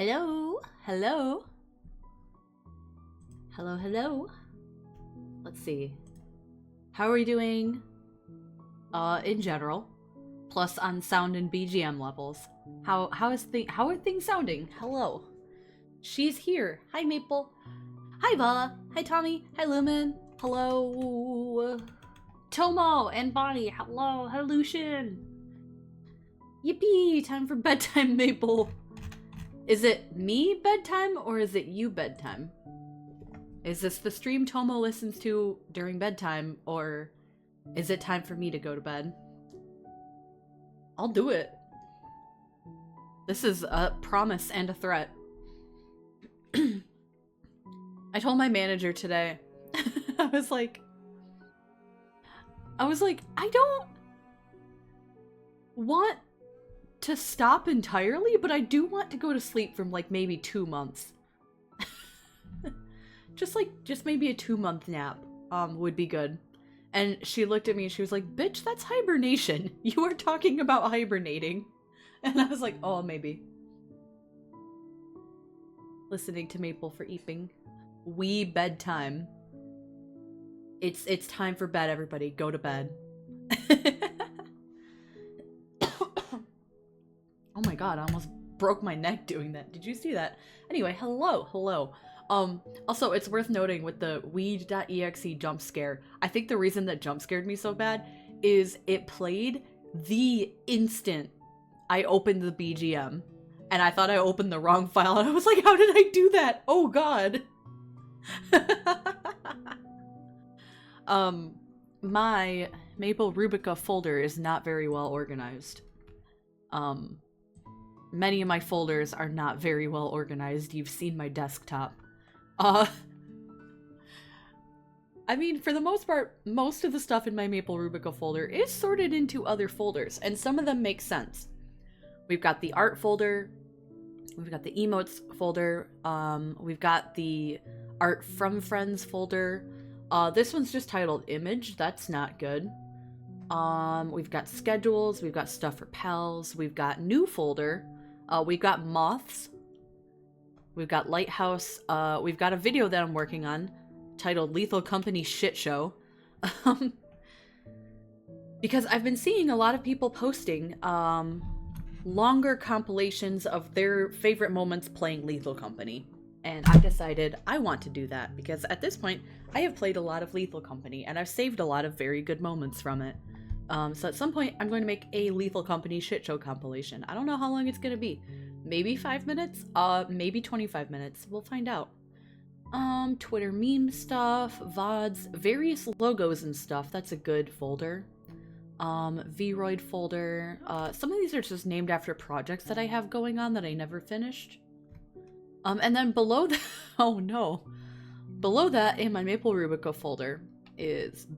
Hello? Hello? Hello, hello? Let's see. How are we doing? In general. Plus on sound and BGM levels. How are things sounding? Hello. She's here. Hi, Maple. Hi, Vala. Hi, Tommy. Hi, Lumen. Hello. Tomo and Bonnie. Hello. Hello, Lucian. Yippee! Time for bedtime, Maple. Is it me bedtime or is it you bedtime? Is this the stream Tomo listens to during bedtime, or is it time for me to go to bed? I'll do it. This is a promise and a threat. I told my manager today, I was like, I don't want to stop entirely, but I do want to go to sleep from like maybe 2 months. just maybe a 2-month nap would be good. And she looked at me and she was like, bitch, that's hibernation. You are talking about hibernating. And I was like, oh, maybe. Listening to Maple for eeping. Wee bedtime. It's time for bed, everybody. Go to bed. Oh my god, I almost broke my neck doing that. Did you see that? Anyway, hello. Also, it's worth noting with the weed.exe jump scare, I think the reason that jump scared me so bad is it played the instant I opened the BGM. And I thought I opened the wrong file, and I was like, how did I do that? Oh god. My Maple Rubica folder is not very well organized. Many of my folders are not very well organized. You've seen my desktop. I mean, for the most part, most of the stuff in my Maple Rubica folder is sorted into other folders, and some of them make sense. We've got the art folder, we've got the emotes folder, we've got the art from friends folder. This one's just titled image, that's not good. We've got schedules, we've got stuff for pals, we've got new folder, we've got moths, we've got lighthouse, we've got a video that I'm working on titled Lethal Company Shit Show. Because I've been seeing a lot of people posting longer compilations of their favorite moments playing Lethal Company. And I decided I want to do that because at this point I have played a lot of Lethal Company and I've saved a lot of very good moments from it. So at some point I'm going to make a Lethal Company shit show compilation. I don't know how long it's going to be. Maybe 5 minutes? Maybe 25 minutes. We'll find out. Twitter meme stuff, VODs, various logos and stuff. That's a good folder. Vroid folder. Some of these are just named after projects that I have going on that I never finished. And then below that, oh no. Below that in my Maple Rubica folder is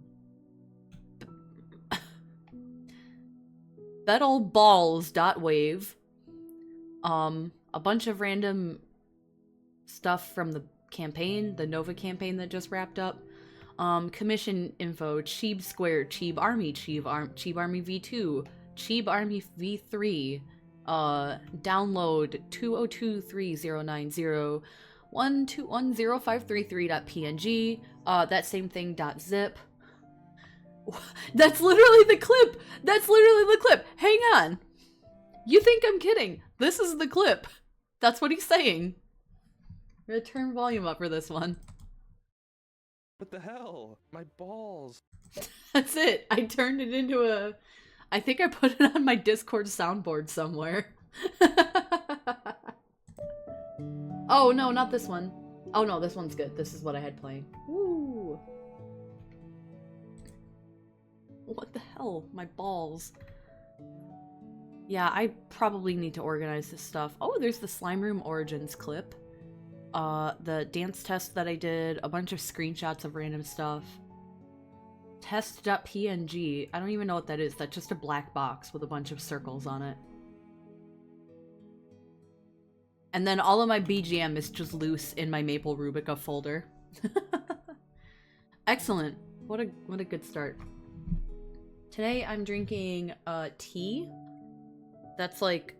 bettelballs.wave. A bunch of random stuff from the campaign, the Nova campaign that just wrapped up. Commission info, Cheeb Square, Cheeb Army, Cheeb Army V2, Cheeb Army V3, download 202309012105333.png, that same thing .zip. That's literally the clip! That's literally the clip! Hang on! You think I'm kidding? This is the clip. That's what he's saying. I'm gonna turn volume up for this one. What the hell? My balls. That's it. I turned it into a... I think I put it on my Discord soundboard somewhere. Oh, no, not this one. Oh, no, this one's good. This is what I had playing. Woo! What the hell? My balls. Yeah, I probably need to organize this stuff. Oh, there's the Slime Room Origins clip. The dance test that I did, a bunch of screenshots of random stuff. Test.png. I don't even know what that is. That's just a black box with a bunch of circles on it. And then all of my BGM is just loose in my Maple Rubica folder. Excellent. What a good start. Today I'm drinking tea. That's like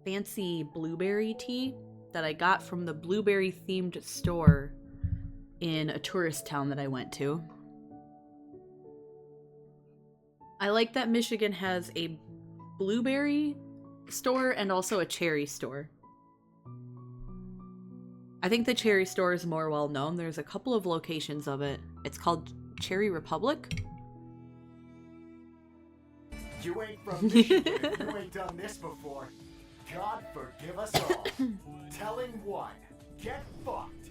fancy blueberry tea that I got from the blueberry themed store in a tourist town that I went to. I like that Michigan has a blueberry store and also a cherry store. I think the cherry store is more well known. There's a couple of locations of it. It's called Cherry Republic. You ain't from Michigan if you ain't done this before. God forgive us all. Telling one, get fucked.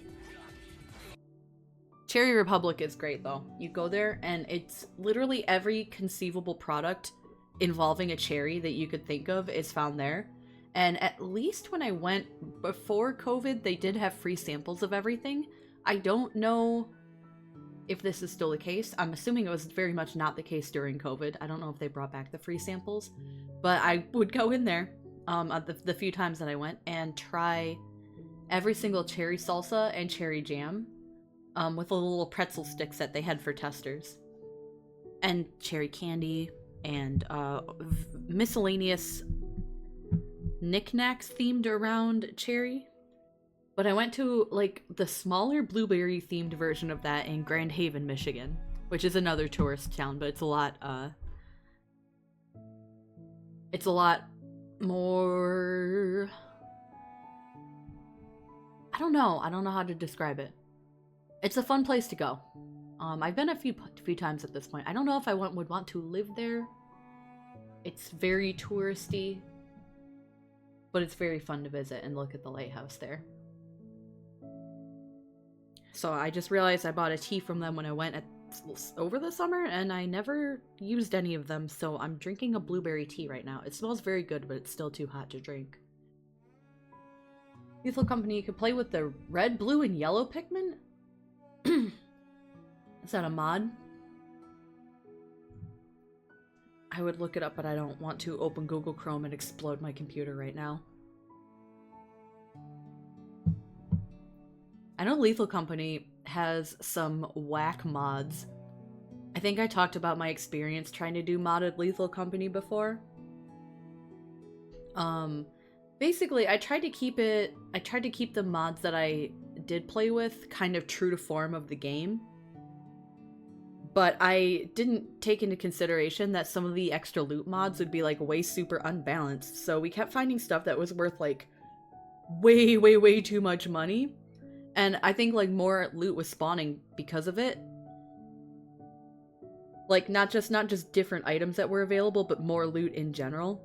Cherry Republic is great though. You go there and it's literally every conceivable product involving a cherry that you could think of is found there. And at least when I went before COVID, they did have free samples of everything. I don't know if this is still the case. I'm assuming it was very much not the case during COVID. I don't know if they brought back the free samples, but I would go in there the few times that I went and try every single cherry salsa and cherry jam with the little pretzel sticks that they had for testers. And cherry candy and miscellaneous knickknacks themed around cherry. But I went to, like, the smaller blueberry-themed version of that in Grand Haven, Michigan, which is another tourist town, but it's a lot more... I don't know how to describe it. It's a fun place to go. I've been a few times at this point. I don't know if I would want to live there. It's very touristy, but it's very fun to visit and look at the lighthouse there. So I just realized I bought a tea from them when I went over the summer, and I never used any of them, so I'm drinking a blueberry tea right now. It smells very good, but it's still too hot to drink. Lethal Company, you can play with the red, blue, and yellow Pikmin? Is that a mod? I would look it up, but I don't want to open Google Chrome and explode my computer right now. I know Lethal Company has some whack mods. I think I talked about my experience trying to do modded Lethal Company before. Basically, I tried to keep the mods that I did play with kind of true to form of the game. But I didn't take into consideration that some of the extra loot mods would be like way super unbalanced. So we kept finding stuff that was worth like way too much money. And I think like more loot was spawning because of it. Like not just different items that were available, but more loot in general.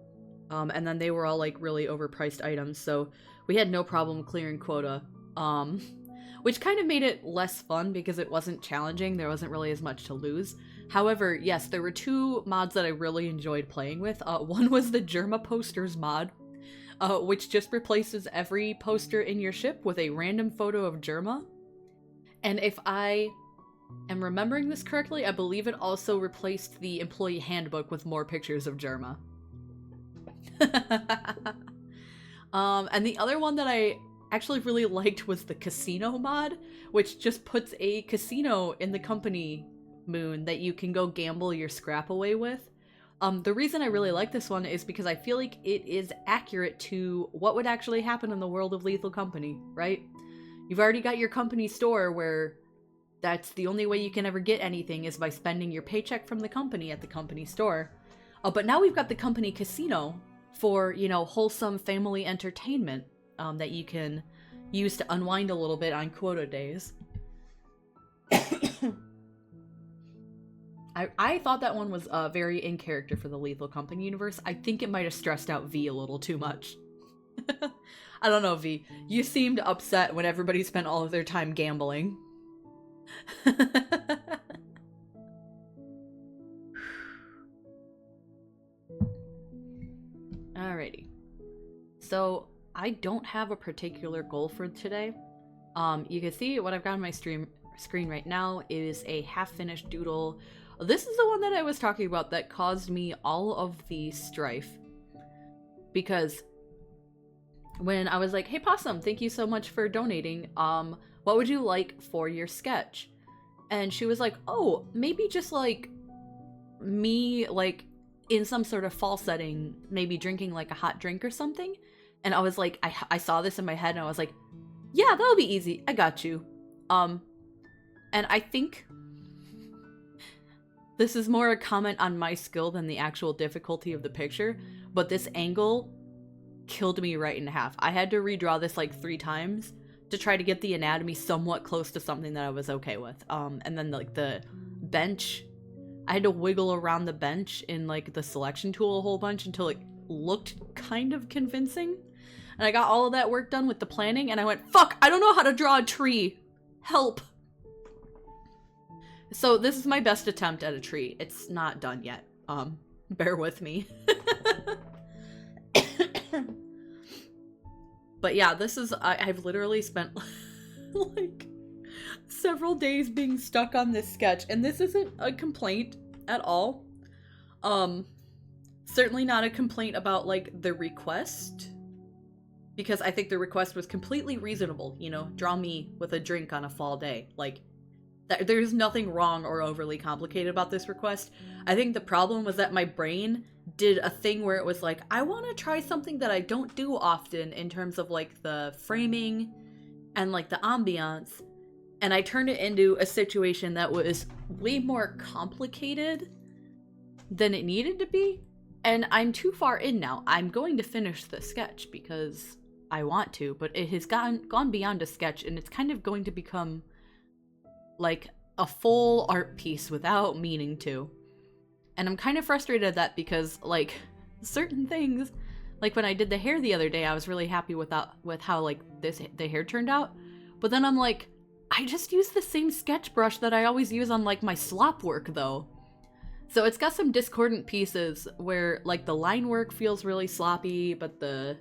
And then they were all like really overpriced items, so we had no problem clearing quota. Which kind of made it less fun because it wasn't challenging, there wasn't really as much to lose. However, yes, there were two mods that I really enjoyed playing with. One was the Germa posters mod, which just replaces every poster in your ship with a random photo of Germa. And if I am remembering this correctly, I believe it also replaced the employee handbook with more pictures of Germa. And the other one that I actually really liked was the casino mod, which just puts a casino in the company moon that you can go gamble your scrap away with. The reason I really like this one is because I feel like it is accurate to what would actually happen in the world of Lethal Company, right? You've already got your company store where that's the only way you can ever get anything is by spending your paycheck from the company at the company store. But now we've got the company casino for, you know, wholesome family entertainment that you can use to unwind a little bit on quota days. I thought that one was very in character for the Lethal Company universe. I think it might have stressed out V a little too much. I don't know, V. You seemed upset when everybody spent all of their time gambling. Alrighty. So, I don't have a particular goal for today. You can see what I've got on my screen right now is a half-finished doodle. This is the one that I was talking about that caused me all of the strife. Because when I was like, hey Possum, thank you so much for donating, what would you like for your sketch? And she was like, oh, maybe just like me, like in some sort of fall setting, maybe drinking like a hot drink or something. And I was like, I saw this in my head and I was like, yeah, that'll be easy. I got you. And I think this is more a comment on my skill than the actual difficulty of the picture, but this angle killed me right in half. I had to redraw this like 3 times to try to get the anatomy somewhat close to something that I was okay with. And then like the bench, I had to wiggle around the bench in like the selection tool a whole bunch until it looked kind of convincing. And I got all of that work done with the planning and I went, fuck, I don't know how to draw a tree. Help. So this is my best attempt at a tree. It's not done yet. Bear with me. But yeah, this is, I've literally spent like several days being stuck on this sketch, and this isn't a complaint at all. Certainly not a complaint about like the request, because I think the request was completely reasonable, you know, draw me with a drink on a fall day. Like, there's nothing wrong or overly complicated about this request. I think the problem was that my brain did a thing where it was like, I want to try something that I don't do often in terms of like the framing and like the ambiance, and I turned it into a situation that was way more complicated than it needed to be. And I'm too far in now. I'm going to finish the sketch because I want to, but it has gone beyond a sketch, and it's kind of going to become like a full art piece without meaning to. And I'm kind of frustrated at that because like certain things, like when I did the hair the other day, I was really happy with how like the hair turned out. But then I'm like, I just use the same sketch brush that I always use on like my slop work though. So it's got some discordant pieces where like the line work feels really sloppy, but the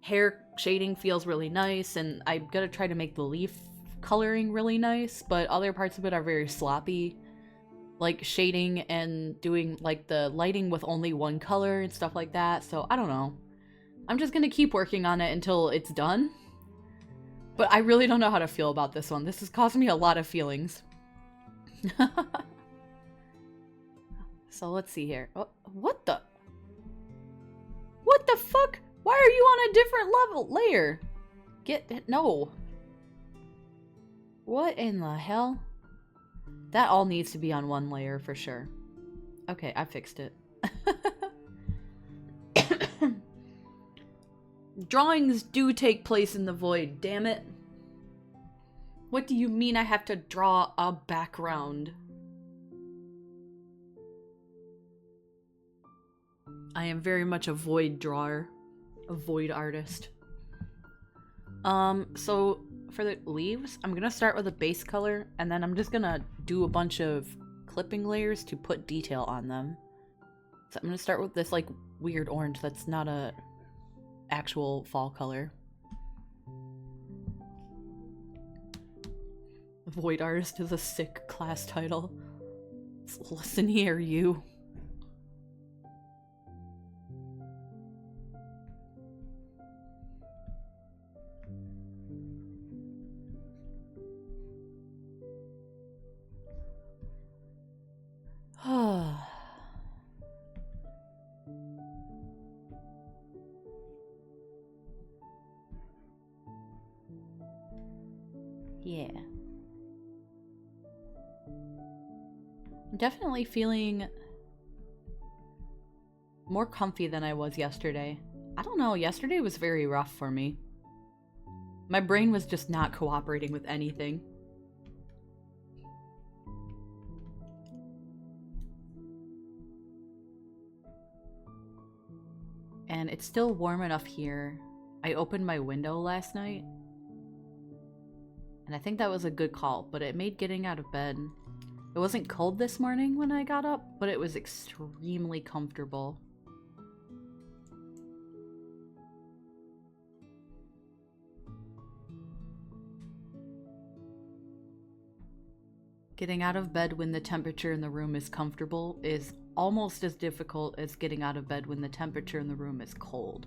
hair shading feels really nice, and I'm gonna try to make the leaf coloring really nice, but other parts of it are very sloppy, like shading and doing like the lighting with only one color and stuff like that. So I don't know. I'm just gonna keep working on it until it's done. But I really don't know how to feel about this one. This has caused me a lot of feelings. So let's see here. Oh, what the? What the fuck? Why are you on a different layer? No. What in the hell? That all needs to be on one layer for sure. Okay, I fixed it. Drawings do take place in the void, damn it. What do you mean I have to draw a background? I am very much a void drawer. A void artist. So for the leaves, I'm gonna start with a base color, and then I'm just gonna do a bunch of clipping layers to put detail on them. So I'm gonna start with this like weird orange that's not a actual fall color. Void artist is a sick class title. Listen here, you. Yeah. I'm definitely feeling more comfy than I was yesterday. I don't know, yesterday was very rough for me. My brain was just not cooperating with anything. And it's still warm enough here. I opened my window last night, and I think that was a good call, but it made getting out of bed. It wasn't cold this morning when I got up, but it was extremely comfortable. Getting out of bed when the temperature in the room is comfortable is almost as difficult as getting out of bed when the temperature in the room is cold.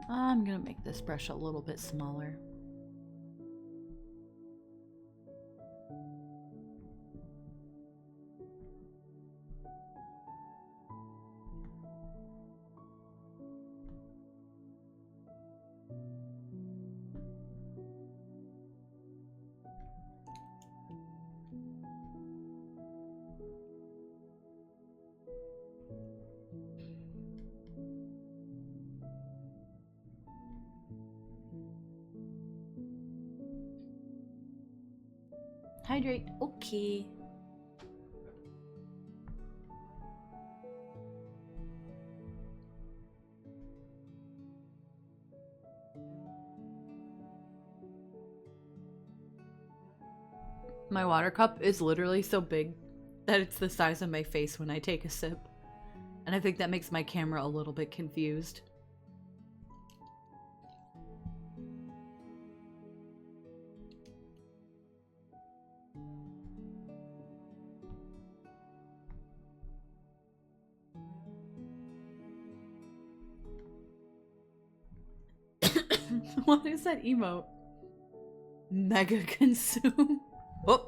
I'm gonna make this brush a little bit smaller. Hydrate. Okay. My water cup is literally so big that it's the size of my face when I take a sip. And I think that makes my camera a little bit confused. What is that emote? Mega consume. Oh.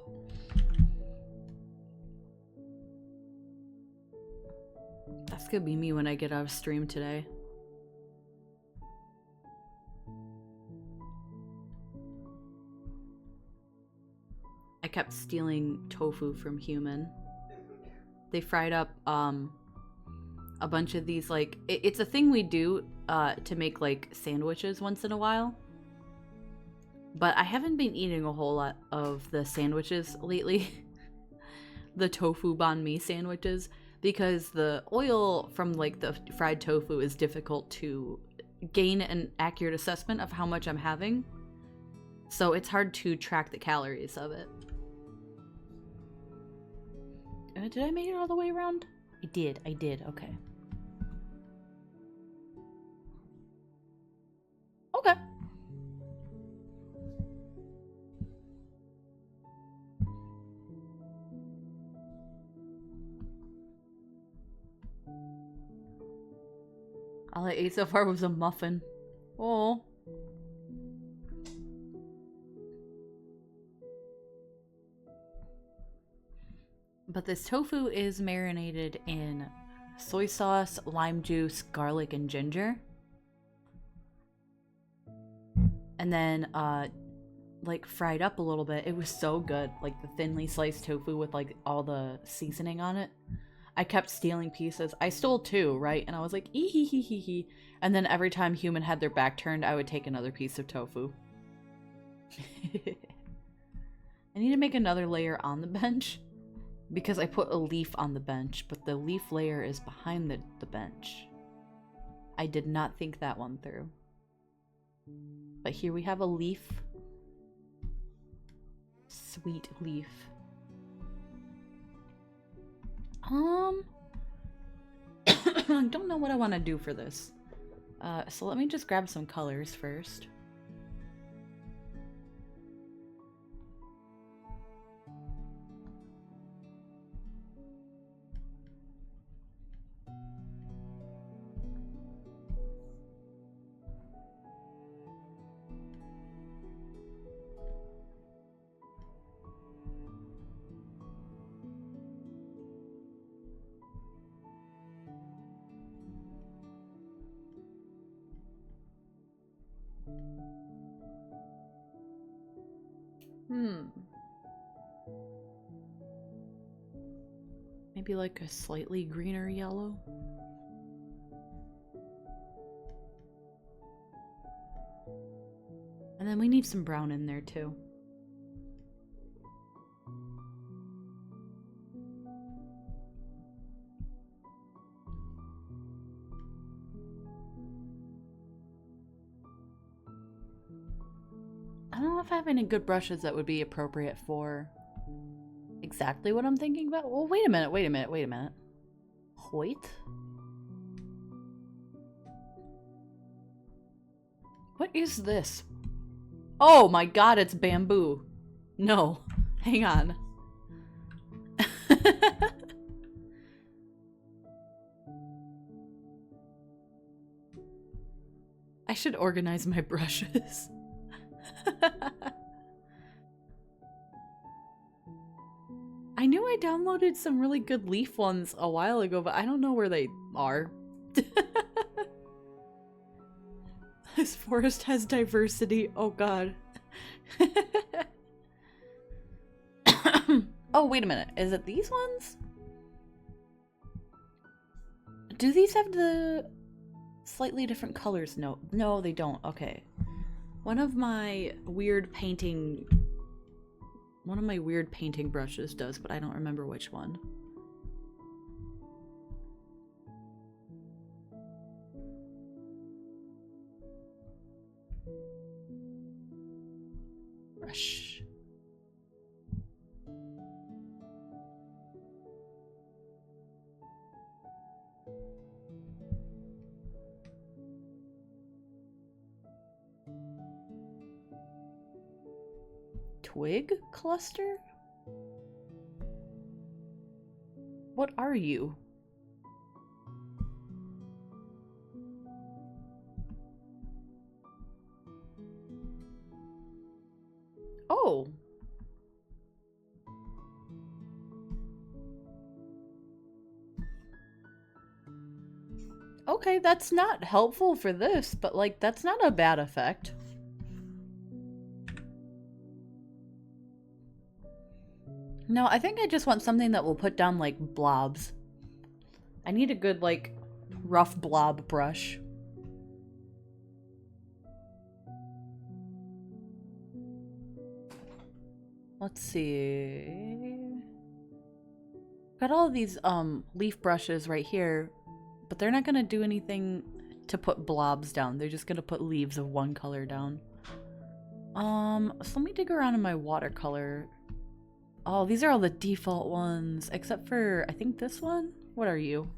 That's gonna be me when I get out of stream today. I kept stealing tofu from Human. They fried up a bunch of these, like, it's a thing we do to make like sandwiches once in a while. But I haven't been eating a whole lot of the sandwiches lately. The tofu banh mi sandwiches, because the oil from like the fried tofu is difficult to gain an accurate assessment of how much I'm having. So it's hard to track the calories of it. Did I make it all the way around? I did, okay. Okay. All I ate so far was a muffin. Oh. But this tofu is marinated in soy sauce, lime juice, garlic, and ginger. And then, like, fried up a little bit. It was so good. Like, the thinly sliced tofu with, like, all the seasoning on it. I kept stealing pieces. I stole 2, right? And I was like, ee-hee-hee-hee-hee. And then every time Human had their back turned, I would take another piece of tofu. I need to make another layer on the bench, because I put a leaf on the bench, but the leaf layer is behind the bench. I did not think that one through. But here we have a leaf. Sweet leaf. I don't know what I want to do for this. So let me just grab some colors first. Maybe like a slightly greener yellow. And then we need some brown in there too. I don't know if I have any good brushes that would be appropriate for exactly what I'm thinking about. Well, wait a minute. Wait. What is this? Oh my god, it's bamboo. No, hang on. I should organize my brushes. I knew I downloaded some really good leaf ones a while ago, but I don't know where they are. This forest has diversity. Oh god. Oh, wait a minute. Is it these ones? Do these have the slightly different colors? No. No, they don't. Okay. One of my weird painting brushes does, but I don't remember which one. Brush. Twig cluster? What are you? Oh. Okay, that's not helpful for this, but like, that's not a bad effect. No, I think I just want something that will put down, like, blobs. I need a good, like, rough blob brush. Let's see. Got all of these, leaf brushes right here, but they're not gonna do anything to put blobs down. They're just gonna put leaves of one color down. So let me dig around in my watercolor. Oh, these are all the default ones, except for, I think this one? What are you?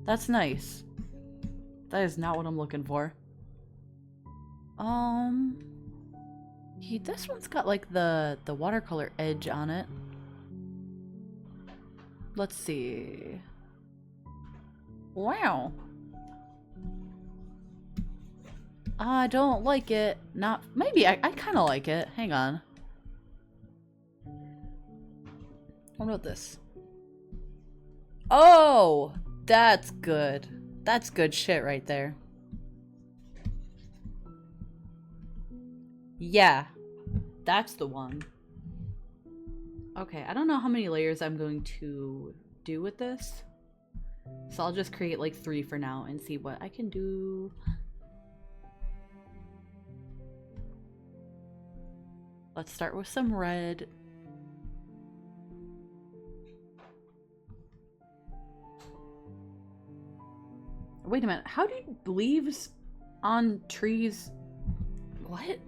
That's nice. That is not what I'm looking for. This one's got like the watercolor edge on it. Let's see. Wow. I don't like it. Not, maybe, I kind of like it. Hang on. What about this? Oh, that's good. That's good shit right there. Yeah, that's the one. Okay, I don't know how many layers I'm going to do with this. So I'll just create like 3 for now and see what I can do. Let's start with some red. Wait a minute, how do leaves on trees... What?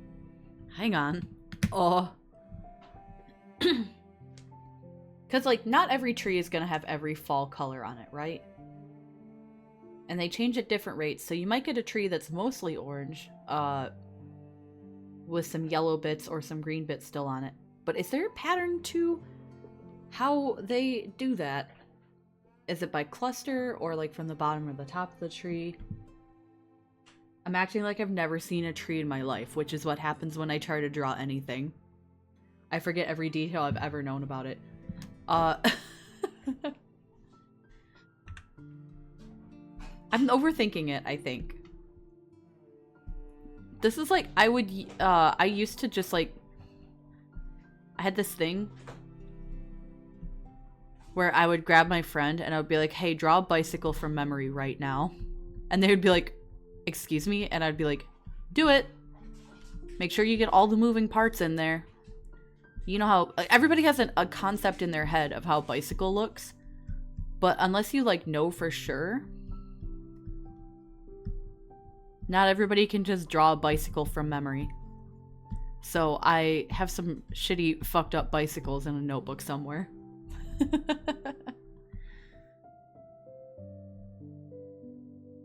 Hang on. Oh. Because, like, not every tree is going to have every fall color on it, right? And they change at different rates, so you might get a tree that's mostly orange, with some yellow bits or some green bits still on it. But is there a pattern to how they do that? Is it by cluster, or like from the bottom or the top of the tree? I'm acting like I've never seen a tree in my life, which is what happens when I try to draw anything. I forget every detail I've ever known about it. I'm overthinking it, I think. This is like, I used to just like, I had this thing where I would grab my friend and I would be like, hey, draw a bicycle from memory right now. And they would be like, excuse me? And I'd be like, do it. Make sure you get all the moving parts in there. You know how, everybody has a concept in their head of how a bicycle looks. But unless you like know for sure, not everybody can just draw a bicycle from memory. So I have some shitty fucked up bicycles in a notebook somewhere.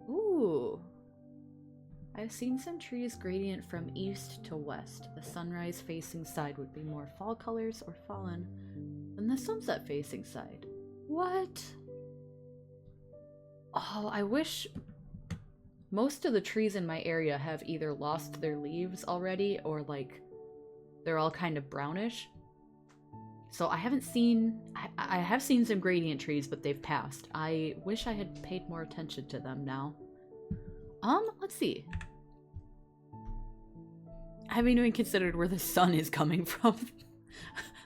Ooh. I've seen some trees gradient from east to west. The sunrise facing side would be more fall colors or fallen than the sunset facing side. What? Oh, I wish most of the trees in my area have either lost their leaves already or like they're all kind of brownish. So I haven't seen... I have seen some gradient trees, but they've passed. I wish I had paid more attention to them now. Let's see. I haven't even considered where the sun is coming from.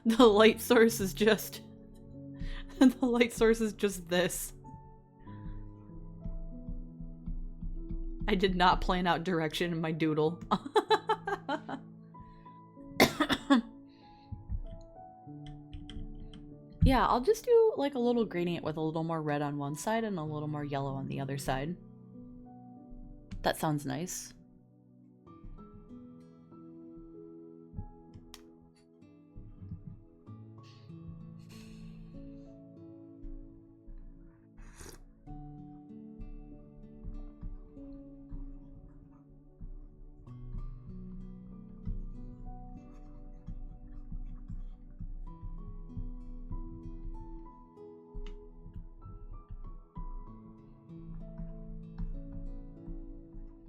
The light source is just... the light source is just this. I did not plan out direction in my doodle. Yeah, I'll just do like a little gradient with a little more red on one side and a little more yellow on the other side. That sounds nice.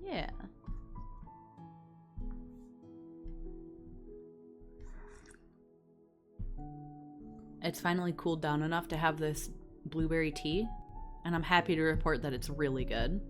Yeah. It's finally cooled down enough to have this blueberry tea, and I'm happy to report that it's really good.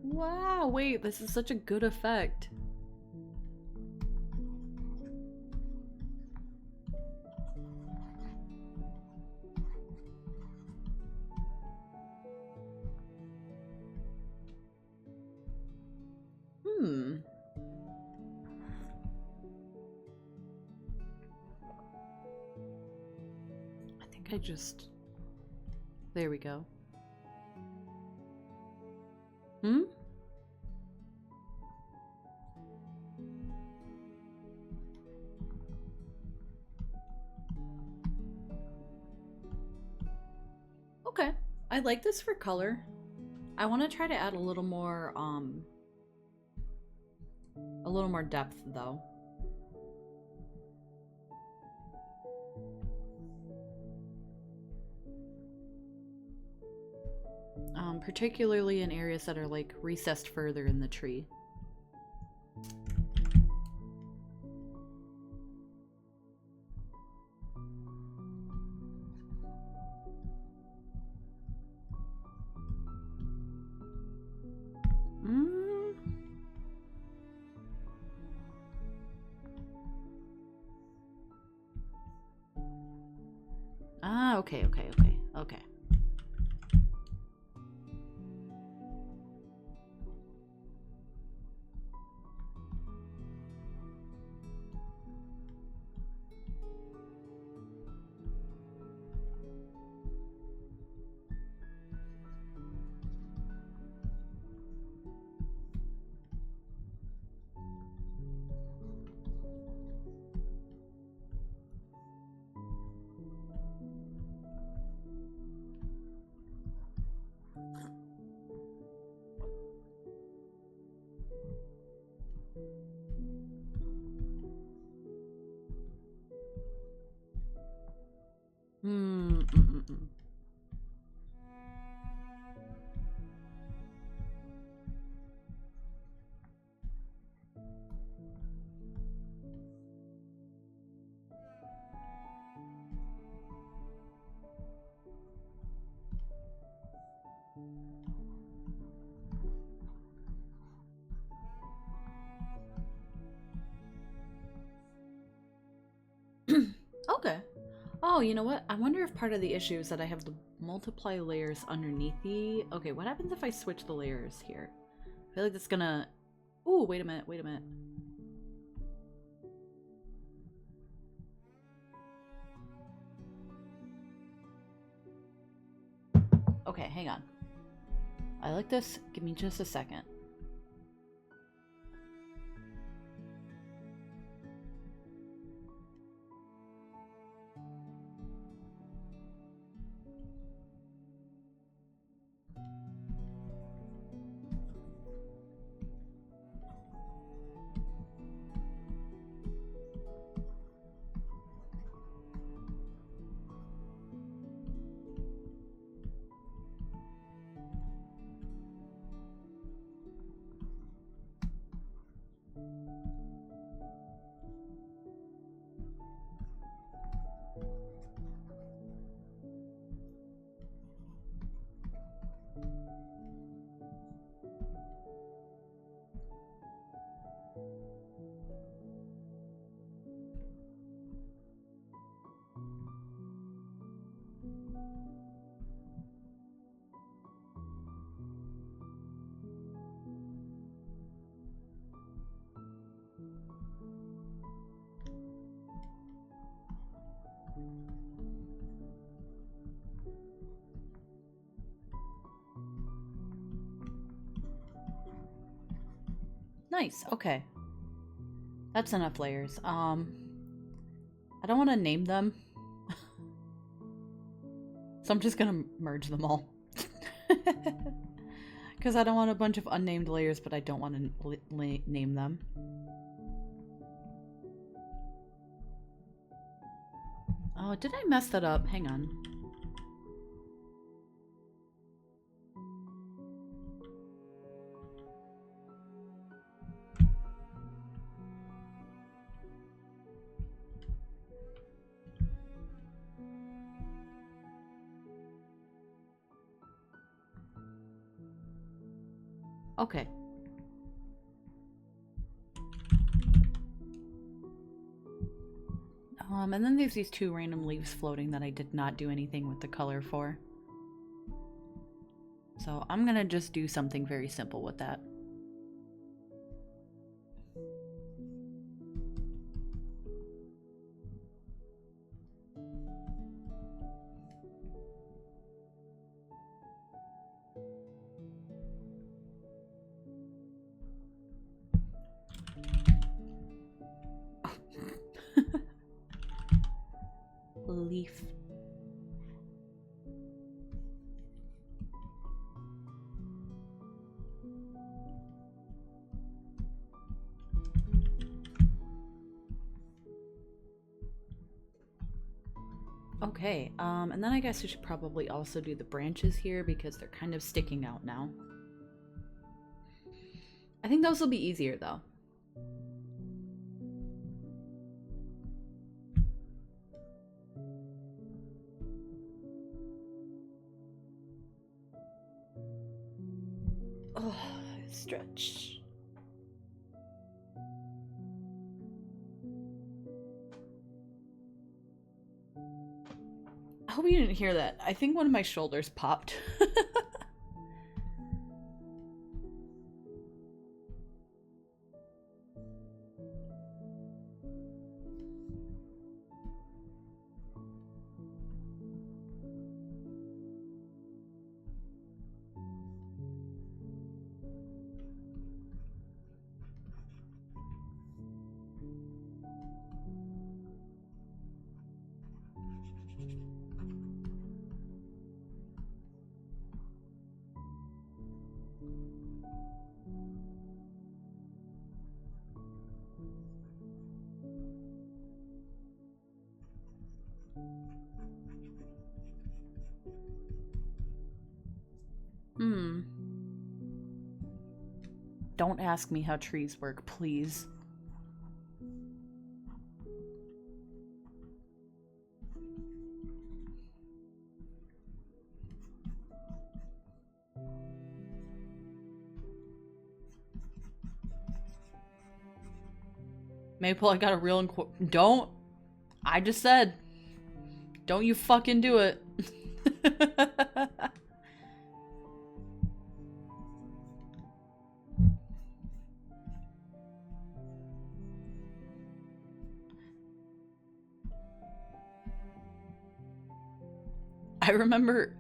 Wow, wait, this is such a good effect. I think I just... There we go. Okay, I like this for color. I want to try to add a little more depth though. Particularly in areas that are like recessed further in the tree. Ah, okay. Okay. Oh, you know what? I wonder if part of the issue is that I have the multiply layers underneath the... Okay, what happens if I switch the layers here? I feel like that's gonna... Ooh, wait a minute. Okay, hang on. I like this. Give me just a second. Nice, okay. That's enough layers. I don't want to name them. So I'm just gonna merge them all. Because I don't want a bunch of unnamed layers, but I don't want to name them. Oh, did I mess that up? Hang on. Okay. And then there's these two random leaves floating that I did not do anything with the color for. So I'm gonna just do something very simple with that. Leaf. Okay, and then I guess I should probably also do the branches here because they're kind of sticking out now. I think those will be easier though. Oh, stretch. I hope you didn't hear that. I think one of my shoulders popped. Don't ask me how trees work, please. Maple, I got a real don't. I just said. Don't you fucking do it. I remember,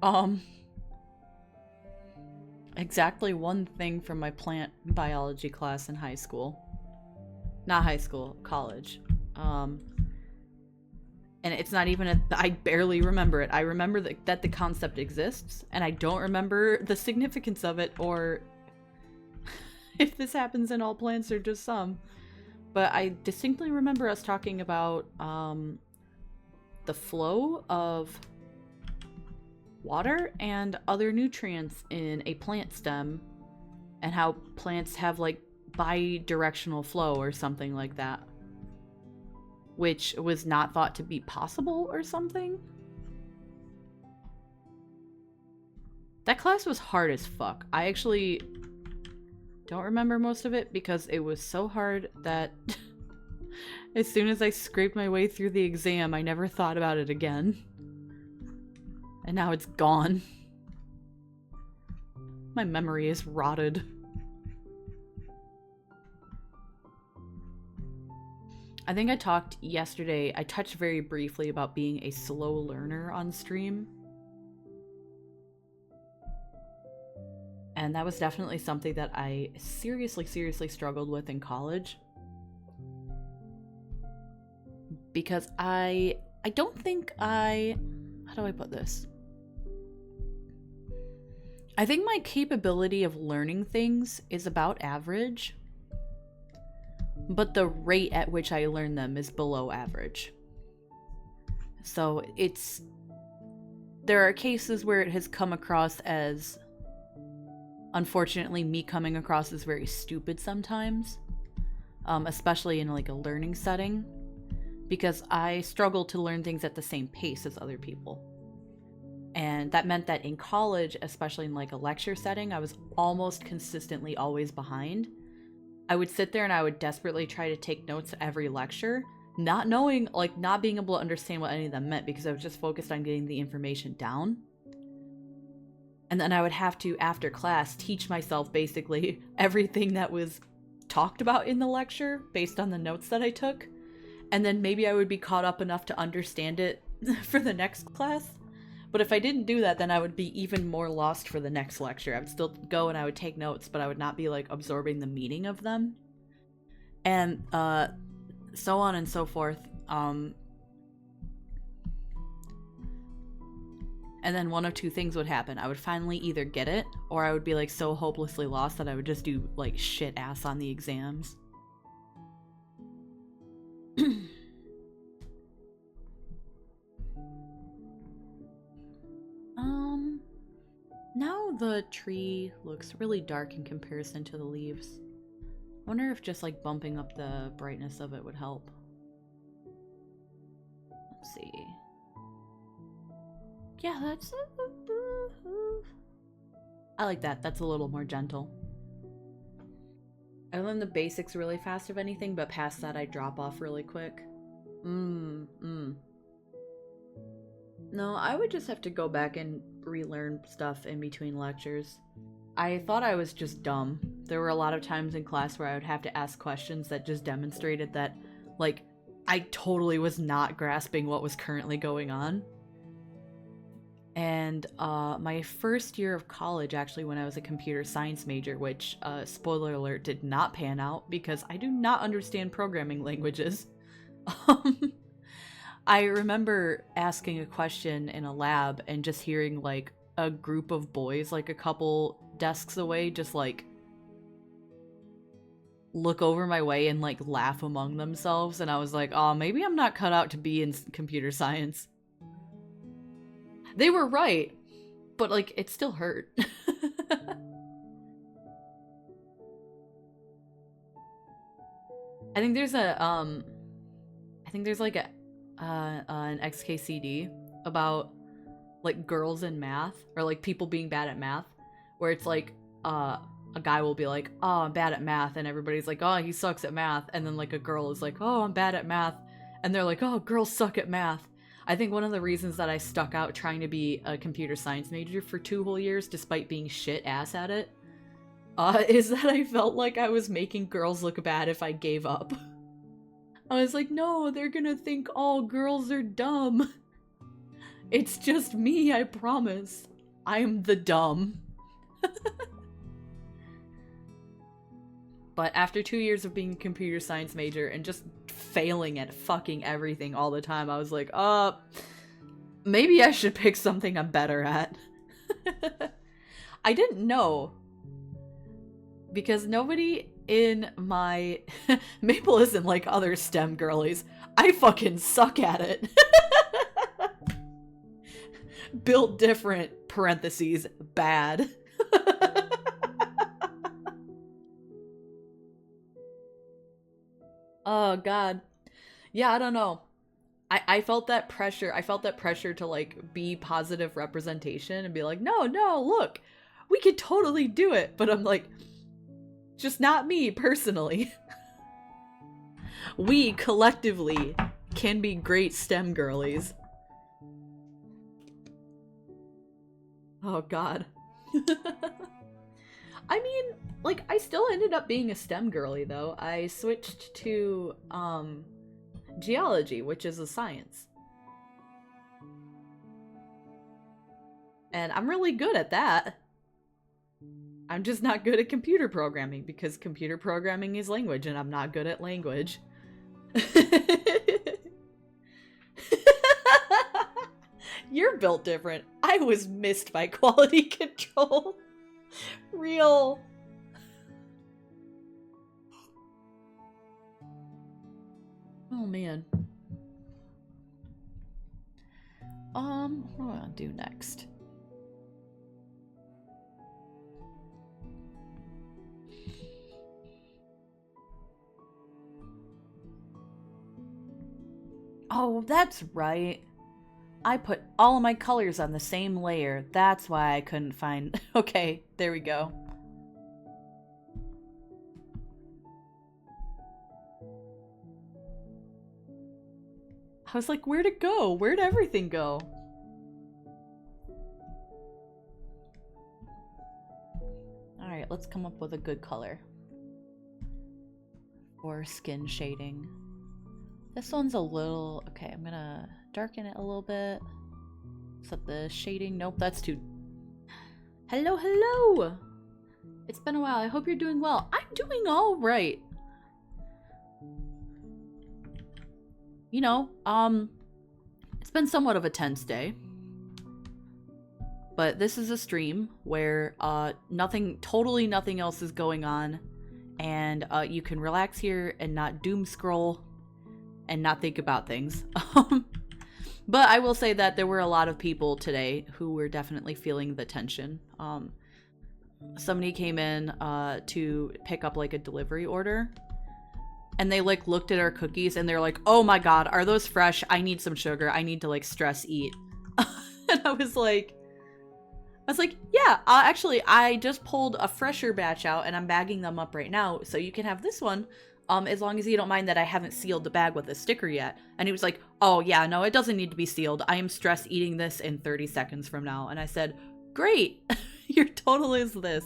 exactly one thing from my plant biology class in high school. Not high school, college. And it's not even I barely remember it. I remember that the concept exists, and I don't remember the significance of it, or if this happens in all plants or just some. But I distinctly remember us talking about, the flow of water and other nutrients in a plant stem, and how plants have like bi-directional flow or something like that, which was not thought to be possible or something. That class was hard as fuck. I actually don't remember most of it because it was so hard that as soon as I scraped my way through the exam, I never thought about it again. And now it's gone. My memory is rotted. I think I talked yesterday, I touched very briefly about being a slow learner on stream. And that was definitely something that I seriously struggled with in college. Because I don't think how do I put this? I think my capability of learning things is about average, but the rate at which I learn them is below average. So there are cases where it has come across as, unfortunately, me coming across as very stupid sometimes, especially in like a learning setting, because I struggle to learn things at the same pace as other people. And that meant that in college, especially in like a lecture setting, I was almost consistently always behind. I would sit there and I would desperately try to take notes every lecture, not knowing, like not being able to understand what any of them meant because I was just focused on getting the information down. And then I would have to, after class, teach myself basically everything that was talked about in the lecture based on the notes that I took. And then maybe I would be caught up enough to understand it for the next class. But if I didn't do that, then I would be even more lost for the next lecture. I would still go and I would take notes, but I would not be like absorbing the meaning of them. And so on and so forth. And then one of two things would happen. I would finally either get it, or I would be like so hopelessly lost that I would just do like shit ass on the exams. Now the tree looks really dark in comparison to the leaves. I wonder if just like bumping up the brightness of it would help. Let's see. Yeah, that's... I like that. That's a little more gentle. I learned the basics really fast of anything, but past that I drop off really quick. No, I would just have to go back and relearn stuff in between lectures. I thought I was just dumb. There were a lot of times in class where I would have to ask questions that just demonstrated that, like, I totally was not grasping what was currently going on. And my first year of college, actually, when I was a computer science major, which, spoiler alert, did not pan out because I do not understand programming languages. I remember asking a question in a lab and just hearing, like, a group of boys, like, a couple desks away, just, like, look over my way and, like, laugh among themselves. And I was like, oh, maybe I'm not cut out to be in computer science. They were right, but, like, it still hurt. I think there's like an XKCD about like girls in math, or like people being bad at math, where it's like a guy will be like, oh, I'm bad at math, and everybody's like, oh, he sucks at math, and then like a girl is like, oh, I'm bad at math, and they're like, oh, girls suck at math. I think one of the reasons that I stuck out trying to be a computer science major for 2 whole years despite being shit ass at it is that I felt like I was making girls look bad if I gave up. I was like, no, they're gonna think all girls are dumb. It's just me, I promise. I'm the dumb. But after 2 years of being a computer science major and just failing at fucking everything all the time, I was like, maybe I should pick something I'm better at. I didn't know. Because nobody in my... Maple isn't like other STEM girlies. I fucking suck at it. Built different, parentheses, bad. Oh god. Yeah, I don't know. I felt that pressure. I felt that pressure to like be positive representation and be like, no, look, we could totally do it. But I'm like, just not me personally. We collectively can be great STEM girlies. Oh god. I mean, like, I still ended up being a STEM girly, though. I switched to, geology, which is a science. And I'm really good at that. I'm just not good at computer programming, because computer programming is language, and I'm not good at language. You're built different. I was missed by quality control. Real. Oh man. What do I want to do next? Oh, that's right. I put all of my colors on the same layer. That's why I couldn't find... Okay, there we go. I was like, where'd it go? Where'd everything go? Alright, let's come up with a good color. Or skin shading. This one's a little... Okay, I'm gonna darken it a little bit. Set the shading. Nope, that's too... Hello, hello! It's been a while. I hope you're doing well. I'm doing alright. You know, it's been somewhat of a tense day. But this is a stream where totally nothing else is going on. And you can relax here and not doom scroll and not think about things. But I will say that there were a lot of people today who were definitely feeling the tension. Somebody came in to pick up like a delivery order. And they like looked at our cookies and they're like, oh my god, are those fresh? I need some sugar. I need to like stress eat. And I was like, yeah, actually, I just pulled a fresher batch out and I'm bagging them up right now. So you can have this one, as long as you don't mind that I haven't sealed the bag with a sticker yet. And he was like, oh yeah, no, it doesn't need to be sealed. I am stress eating this in 30 seconds from now. And I said, great, your total is this.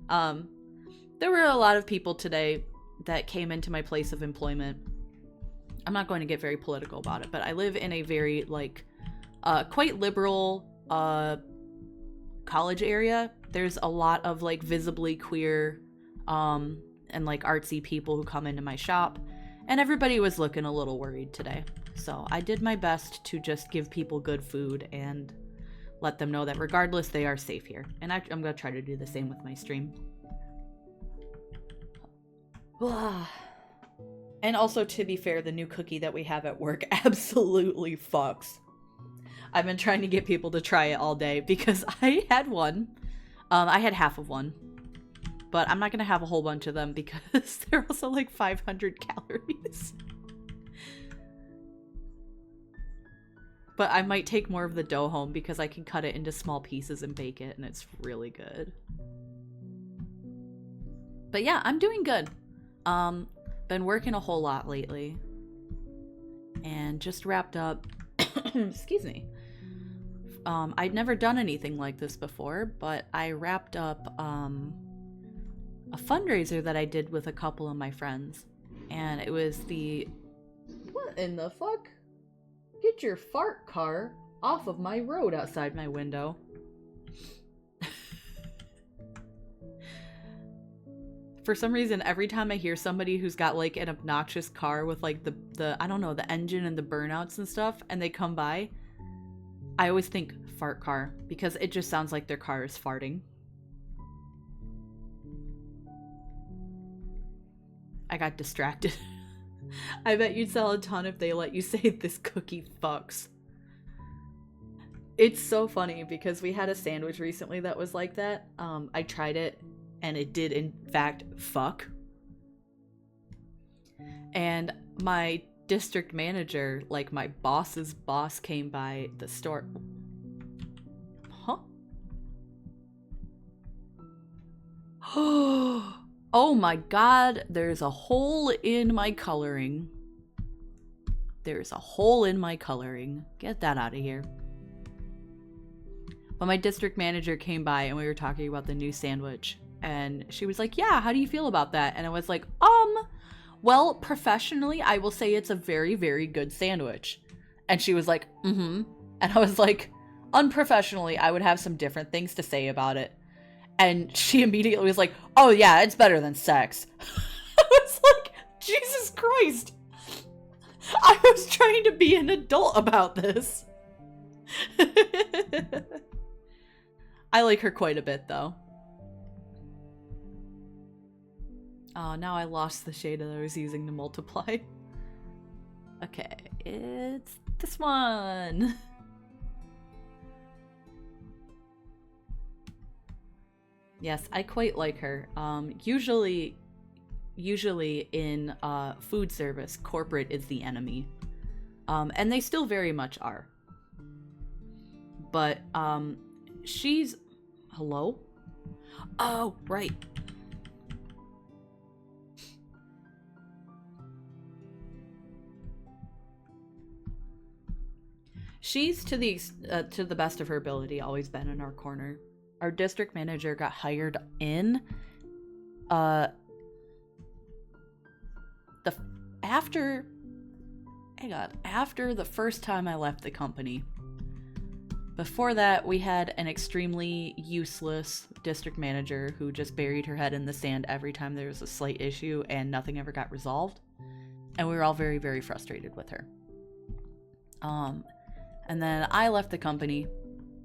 There were a lot of people today that came into my place of employment. I'm not going to get very political about it, but I live in a very, like, quite liberal, college area. There's a lot of, like, visibly queer, and, like, artsy people who come into my shop, and everybody was looking a little worried today. So I did my best to just give people good food and let them know that regardless, they are safe here. And I'm gonna try to do the same with my stream. And also, to be fair, the new cookie that we have at work absolutely fucks. I've been trying to get people to try it all day because I had one. I had half of one. But I'm not going to have a whole bunch of them because they're also like 500 calories. But I might take more of the dough home because I can cut it into small pieces and bake it, and it's really good. But yeah, I'm doing good. Been working a whole lot lately. And just wrapped up... Excuse me. I'd never done anything like this before, but I wrapped up a fundraiser that I did with a couple of my friends. And it was the... What in the fuck? Get your fart car off of my road outside my window. For some reason, every time I hear somebody who's got like an obnoxious car with like the I don't know, the engine and the burnouts and stuff, and they come by, I always think fart car because it just sounds like their car is farting. I got distracted. I bet you'd sell a ton if they let you say this cookie fucks. It's so funny because we had a sandwich recently that was like that. I tried it and it did in fact fuck. And my district manager, like my boss's boss, came by the store. Huh? Oh my god, there's a hole in my coloring. There's a hole in my coloring. Get that out of here. But my district manager came by and we were talking about the new sandwich. And she was like, yeah, how do you feel about that? And I was like, well, professionally, I will say it's a very, very good sandwich. And she was like, mm-hmm. And I was like, unprofessionally, I would have some different things to say about it. And she immediately was like, oh yeah, it's better than sex. I was like, Jesus Christ. I was trying to be an adult about this. I like her quite a bit, though. Oh, now I lost the shade that I was using to multiply. Okay, it's this one. Yes, I quite like her. Usually in food service, corporate is the enemy. And they still very much are. But, she's... Hello? Oh, right. She's, to the best of her ability, always been in our corner. Our district manager got hired in, after the first time I left the company. Before that, we had an extremely useless district manager who just buried her head in the sand every time there was a slight issue and nothing ever got resolved. And we were all very, very frustrated with her. And then I left the company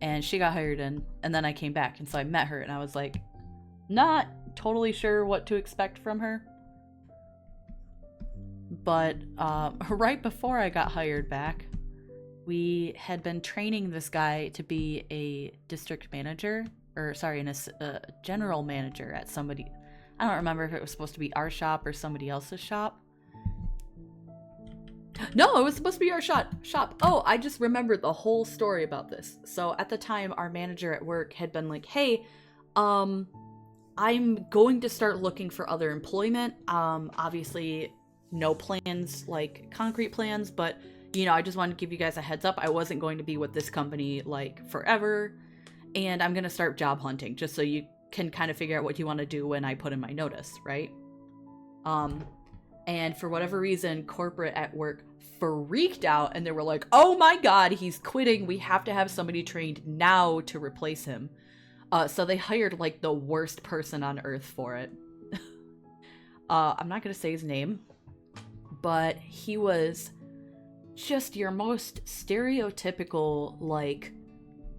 and she got hired in, and then I came back, and so I met her and I was like, not totally sure what to expect from her. But right before I got hired back, we had been training this guy to be a district manager, or sorry, a general manager at somebody. I don't remember if it was supposed to be our shop or somebody else's shop. No, it was supposed to be our shop. Oh, I just remembered the whole story about this. So at the time, our manager at work had been like, hey, I'm going to start looking for other employment. Obviously, no plans, like concrete plans, but I just wanted to give you guys a heads up. I wasn't going to be with this company like forever, and I'm going to start job hunting just so you can kind of figure out what you want to do when I put in my notice, right? And for whatever reason, corporate at work freaked out and they were like, oh my God, he's quitting. We have to have somebody trained now to replace him. So they hired like the worst person on earth for it. I'm not going to say his name, but he was just your most stereotypical, like,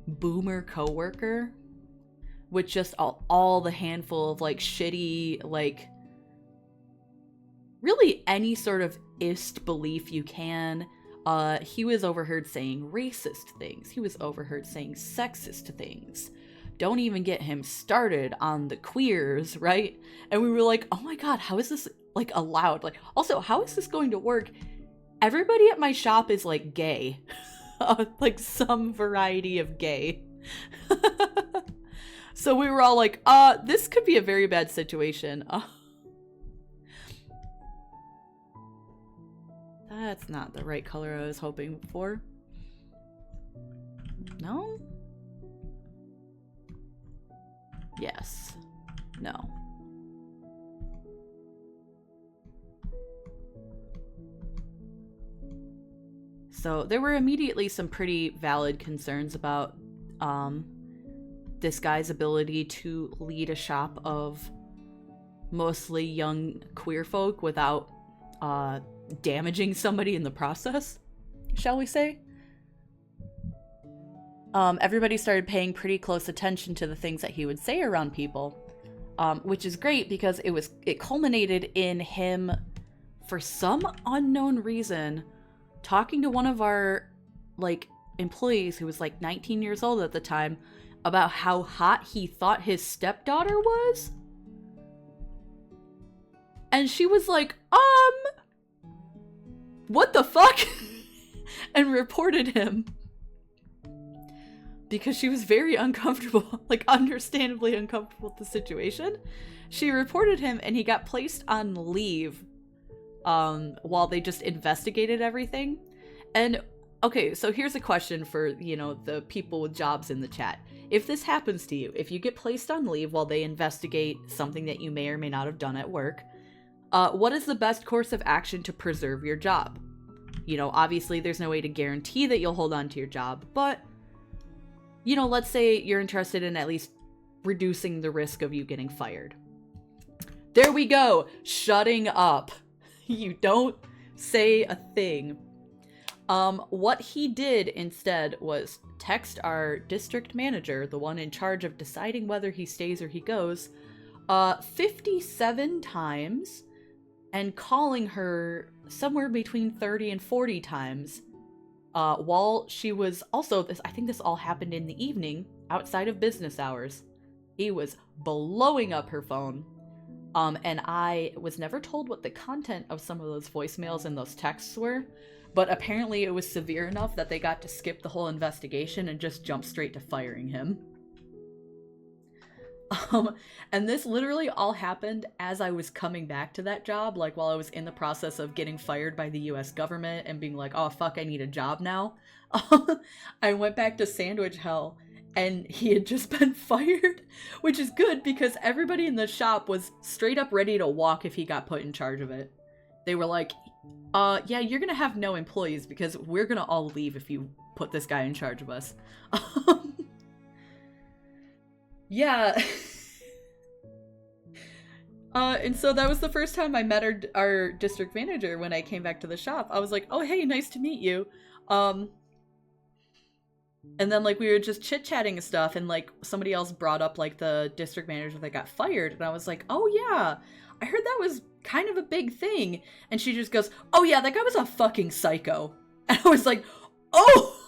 boomer coworker with just all the handful of, like, shitty, like, really any sort of ist belief you can. He was overheard saying racist things. He was overheard saying sexist things. Don't even get him started on the queers, right? And we were like, oh my God, how is this, like, allowed? Like, also, how is this going to work? Everybody at my shop is, like, gay. Like, some variety of gay. So we were all like, this could be a very bad situation. That's not the right color I was hoping for. No? Yes. No. So there were immediately some pretty valid concerns about this guy's ability to lead a shop of mostly young queer folk without damaging somebody in the process, shall we say. Everybody started paying pretty close attention to the things that he would say around people, which is great because it culminated in him, for some unknown reason, talking to one of our, like, employees who was like 19 years old at the time about how hot he thought his stepdaughter was. And she was like, what the fuck? And reported him. Because she was very uncomfortable, like understandably uncomfortable with the situation. She reported him and he got placed on leave while they just investigated everything. And okay, so here's a question for, the people with jobs in the chat. If this happens to you, if you get placed on leave while they investigate something that you may or may not have done at work, what is the best course of action to preserve your job? Obviously there's no way to guarantee that you'll hold on to your job, but, let's say you're interested in at least reducing the risk of you getting fired. There we go! Shutting up. You don't say a thing. What he did instead was text our district manager, the one in charge of deciding whether he stays or he goes, 57 times, and calling her somewhere between 30 and 40 times, while she was also, I think this all happened in the evening, outside of business hours. He was blowing up her phone. And I was never told what the content of some of those voicemails and those texts were, but apparently it was severe enough that they got to skip the whole investigation and just jump straight to firing him. And this literally all happened as I was coming back to that job, like while I was in the process of getting fired by the US government and being like, oh fuck, I need a job now. I went back to Sandwich Hell, and he had just been fired, which is good because everybody in the shop was straight up ready to walk if he got put in charge of it. They were like, yeah, you're gonna have no employees because we're gonna all leave if you put this guy in charge of us. Yeah. And so that was the first time I met our district manager when I came back to the shop. I was like, oh, hey, nice to meet you. And then, like, we were just chit-chatting and stuff, and, like, somebody else brought up, like, the district manager that got fired, and I was like, oh, yeah, I heard that was kind of a big thing. And she just goes, oh, yeah, that guy was a fucking psycho. And I was like, oh!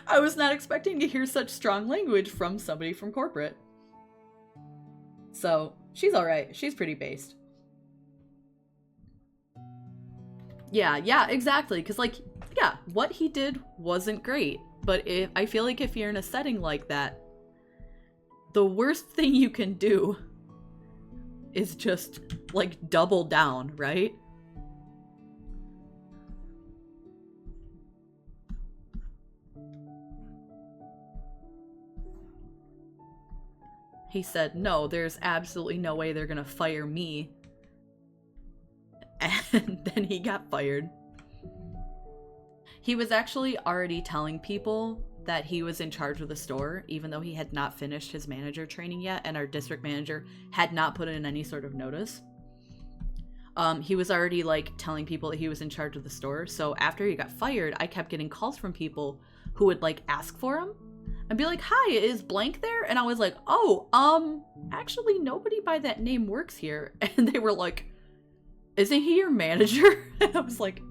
I was not expecting to hear such strong language from somebody from corporate. So, she's alright. She's pretty based. Yeah, exactly. Because, like, yeah, what he did wasn't great. But I feel like if you're in a setting like that, the worst thing you can do is just, like, double down, right? He said, no, there's absolutely no way they're gonna fire me. And then he got fired. He was actually already telling people that he was in charge of the store, even though he had not finished his manager training yet, and our district manager had not put in any sort of notice. He was already, like, telling people that he was in charge of the store, so after he got fired, I kept getting calls from people who would, like, ask for him, and be like, hi, is blank there? And I was like, oh, actually nobody by that name works here. And they were like, isn't he your manager? And I was like,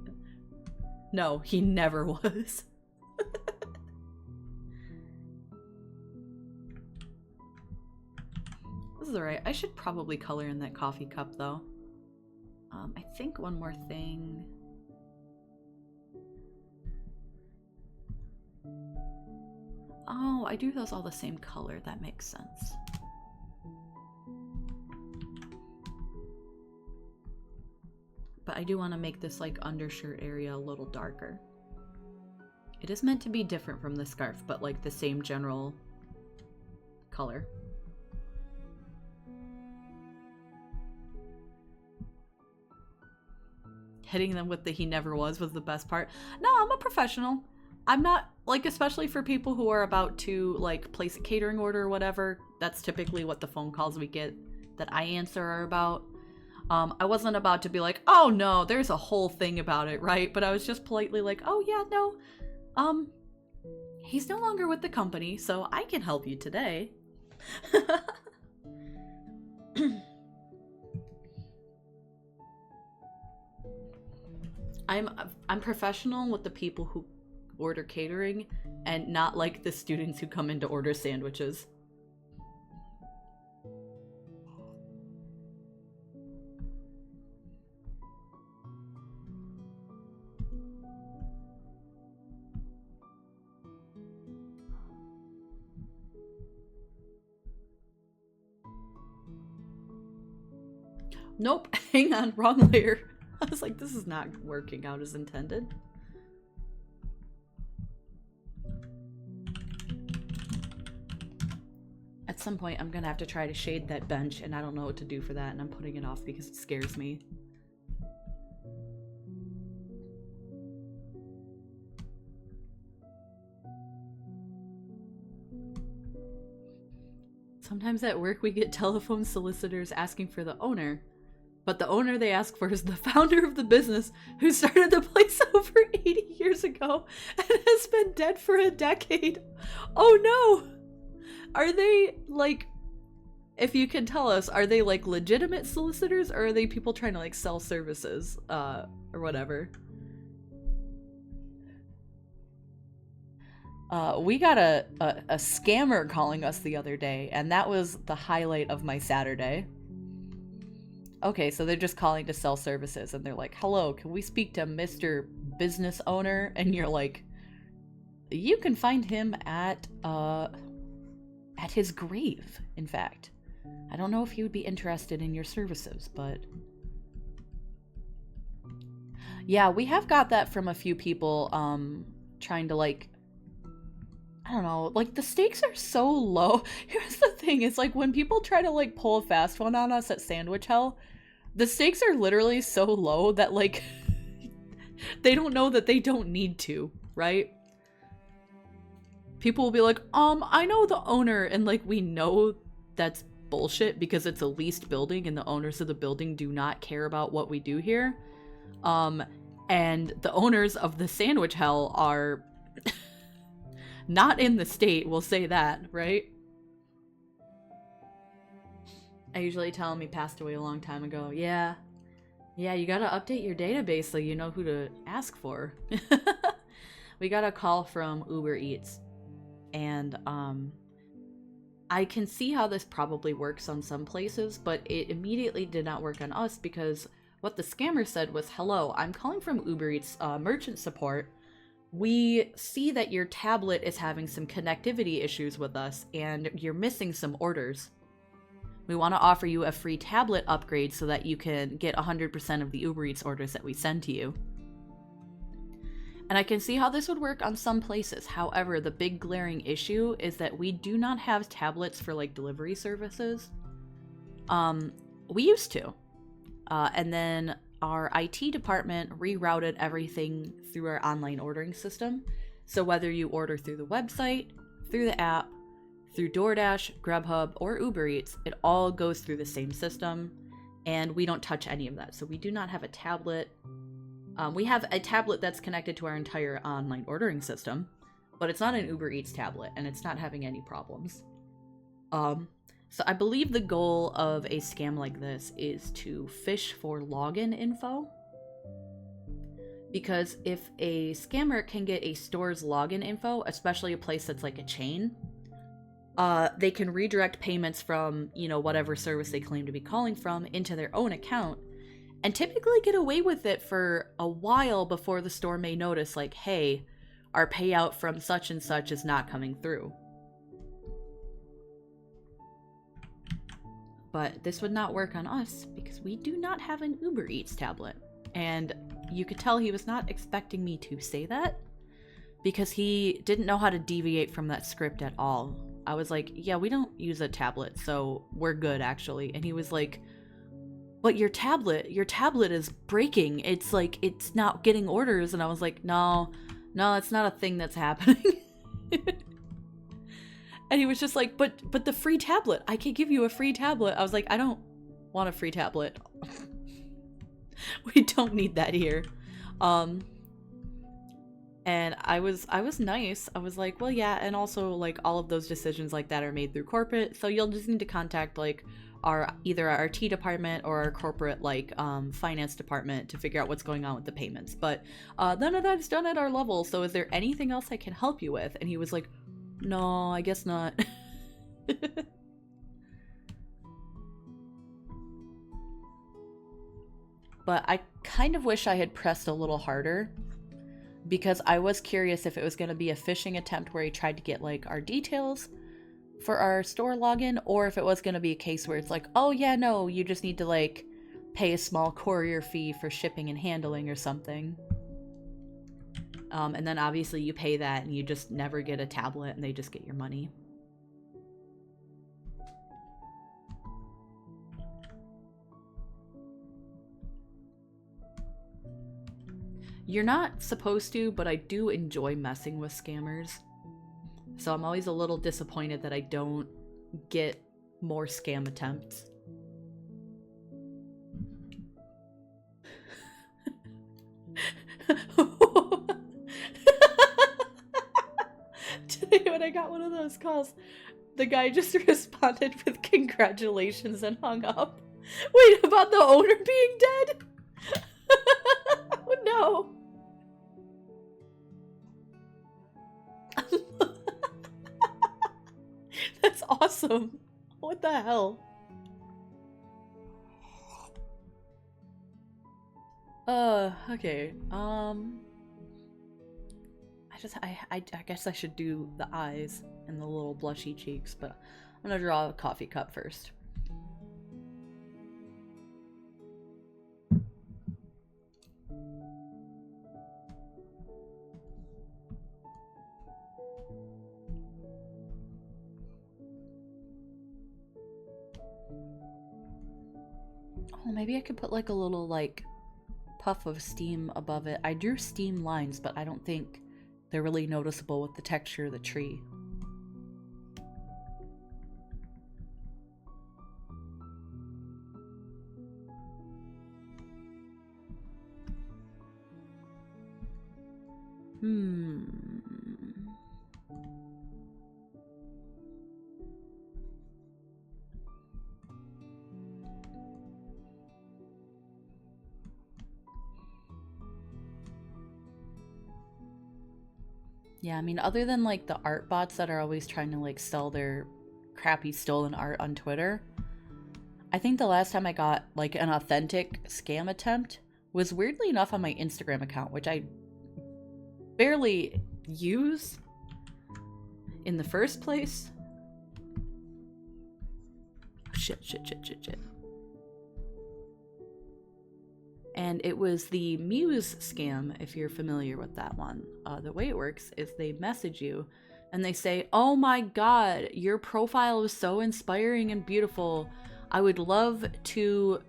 no, he never was. This is alright. I should probably color in that coffee cup, though. I think one more thing. Oh, I do those all the same color. That makes sense. But I do want to make this, like, undershirt area a little darker. It is meant to be different from the scarf, but, like, the same general color. Hitting them with the he never was the best part. No, I'm a professional. I'm not, like, especially for people who are about to, like, place a catering order or whatever, that's typically what the phone calls we get that I answer are about. I wasn't about to be like, oh no, there's a whole thing about it, right? But I was just politely like, oh yeah, no, he's no longer with the company, so I can help you today. I'm professional with the people who order catering and not like the students who come in to order sandwiches. Nope, hang on, wrong layer. I was like, this is not working out as intended. some point I'm gonna have to try to shade that bench, and I don't know what to do for that, and I'm putting it off because it scares me. Sometimes at work we get telephone solicitors asking for the owner, but the owner they ask for is the founder of the business who started the place over 80 years ago and has been dead for a decade. Oh no! Are they, like, if you can tell us, are they like legitimate solicitors, or are they people trying to like sell services, or whatever? We got a scammer calling us the other day, and that was the highlight of my Saturday. Okay, so they're just calling to sell services, and they're like, hello, can we speak to Mr. Business Owner? And you're like, you can find him at his grave, in fact. I don't know if he would be interested in your services, but... Yeah, we have got that from a few people, trying to, like... I don't know, like, the stakes are so low. Here's the thing, it's like, when people try to, like, pull a fast one on us at Sandwich Hell, the stakes are literally so low that, like, they don't know that they don't need to, right? People will be like, I know the owner, and, like, we know that's bullshit because it's a leased building and the owners of the building do not care about what we do here. And the owners of the Sandwich Hell are not in the state, we'll say that, right? I usually tell him he passed away a long time ago. Yeah, you gotta update your database so you know who to ask for. We got a call from Uber Eats, and I can see how this probably works on some places, but it immediately did not work on us because what the scammer said was, hello, I'm calling from Uber Eats merchant support. We see that your tablet is having some connectivity issues with us, and you're missing some orders. We want to offer you a free tablet upgrade so that you can get 100% of the Uber Eats orders that we send to you. And I can see how this would work on some places. However, the big glaring issue is that we do not have tablets for, like, delivery services. We used to. And then our IT department rerouted everything through our online ordering system. So whether you order through the website, through the app, through DoorDash, Grubhub, or Uber Eats, it all goes through the same system, and we don't touch any of that. So we do not have a tablet. We have a tablet that's connected to our entire online ordering system, but it's not an Uber Eats tablet, and it's not having any problems. So I believe the goal of a scam like this is to fish for login info. Because if a scammer can get a store's login info, especially a place that's like a chain, they can redirect payments from, you know, whatever service they claim to be calling from into their own account, and typically get away with it for a while before the store may notice, like, hey, our payout from such and such is not coming through. But this would not work on us because we do not have an Uber Eats tablet. And you could tell he was not expecting me to say that because he didn't know how to deviate from that script at all. I was like, yeah, we don't use a tablet, so we're good actually. And he was like, but your tablet is breaking. It's like, it's not getting orders. And I was like, no, it's not a thing that's happening. And he was just like, but the free tablet, I can give you a free tablet. I was like, I don't want a free tablet. We don't need that here. And I was nice. I was like, well, yeah, and also like all of those decisions like that are made through corporate, so you'll just need to contact like either our IT department or our corporate like finance department to figure out what's going on with the payments. But none of that is done at our level, so is there anything else I can help you with? And he was like, no, I guess not. But I kind of wish I had pressed a little harder, because I was curious if it was going to be a phishing attempt where he tried to get like our details for our store login, or if it was going to be a case where it's like, oh yeah, no, you just need to like pay a small courier fee for shipping and handling or something. And then obviously you pay that and you just never get a tablet and they just get your money. You're not supposed to, but I do enjoy messing with scammers. So I'm always a little disappointed that I don't get more scam attempts. Today when I got one of those calls, the guy just responded with congratulations and hung up. Wait, about the owner being dead? Oh no. That's awesome. What the hell? Okay. I guess I should do the eyes and the little blushy cheeks, but I'm gonna draw a coffee cup first. Oh, maybe I could put like a little like puff of steam above it. I drew steam lines, but I don't think they're really noticeable with the texture of the tree. Yeah, I mean, other than like the art bots that are always trying to like sell their crappy stolen art on Twitter, I think the last time I got like an authentic scam attempt was weirdly enough on my Instagram account, which I barely use in the first place. Shit. And it was the Muse scam, if you're familiar with that one. The way it works is they message you and they say, "Oh my god, your profile is so inspiring and beautiful. I would love to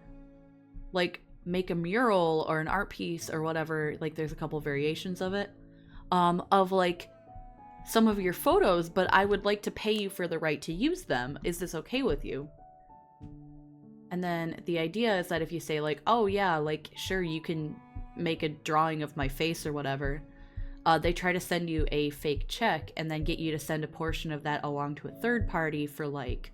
like make a mural or an art piece or whatever." Like there's a couple variations of it. Of like some of your photos, but I would like to pay you for the right to use them. Is this okay with you? And then the idea is that if you say like, "Oh yeah, like sure, you can make a drawing of my face or whatever," they try to send you a fake check and then get you to send a portion of that along to a third party for like,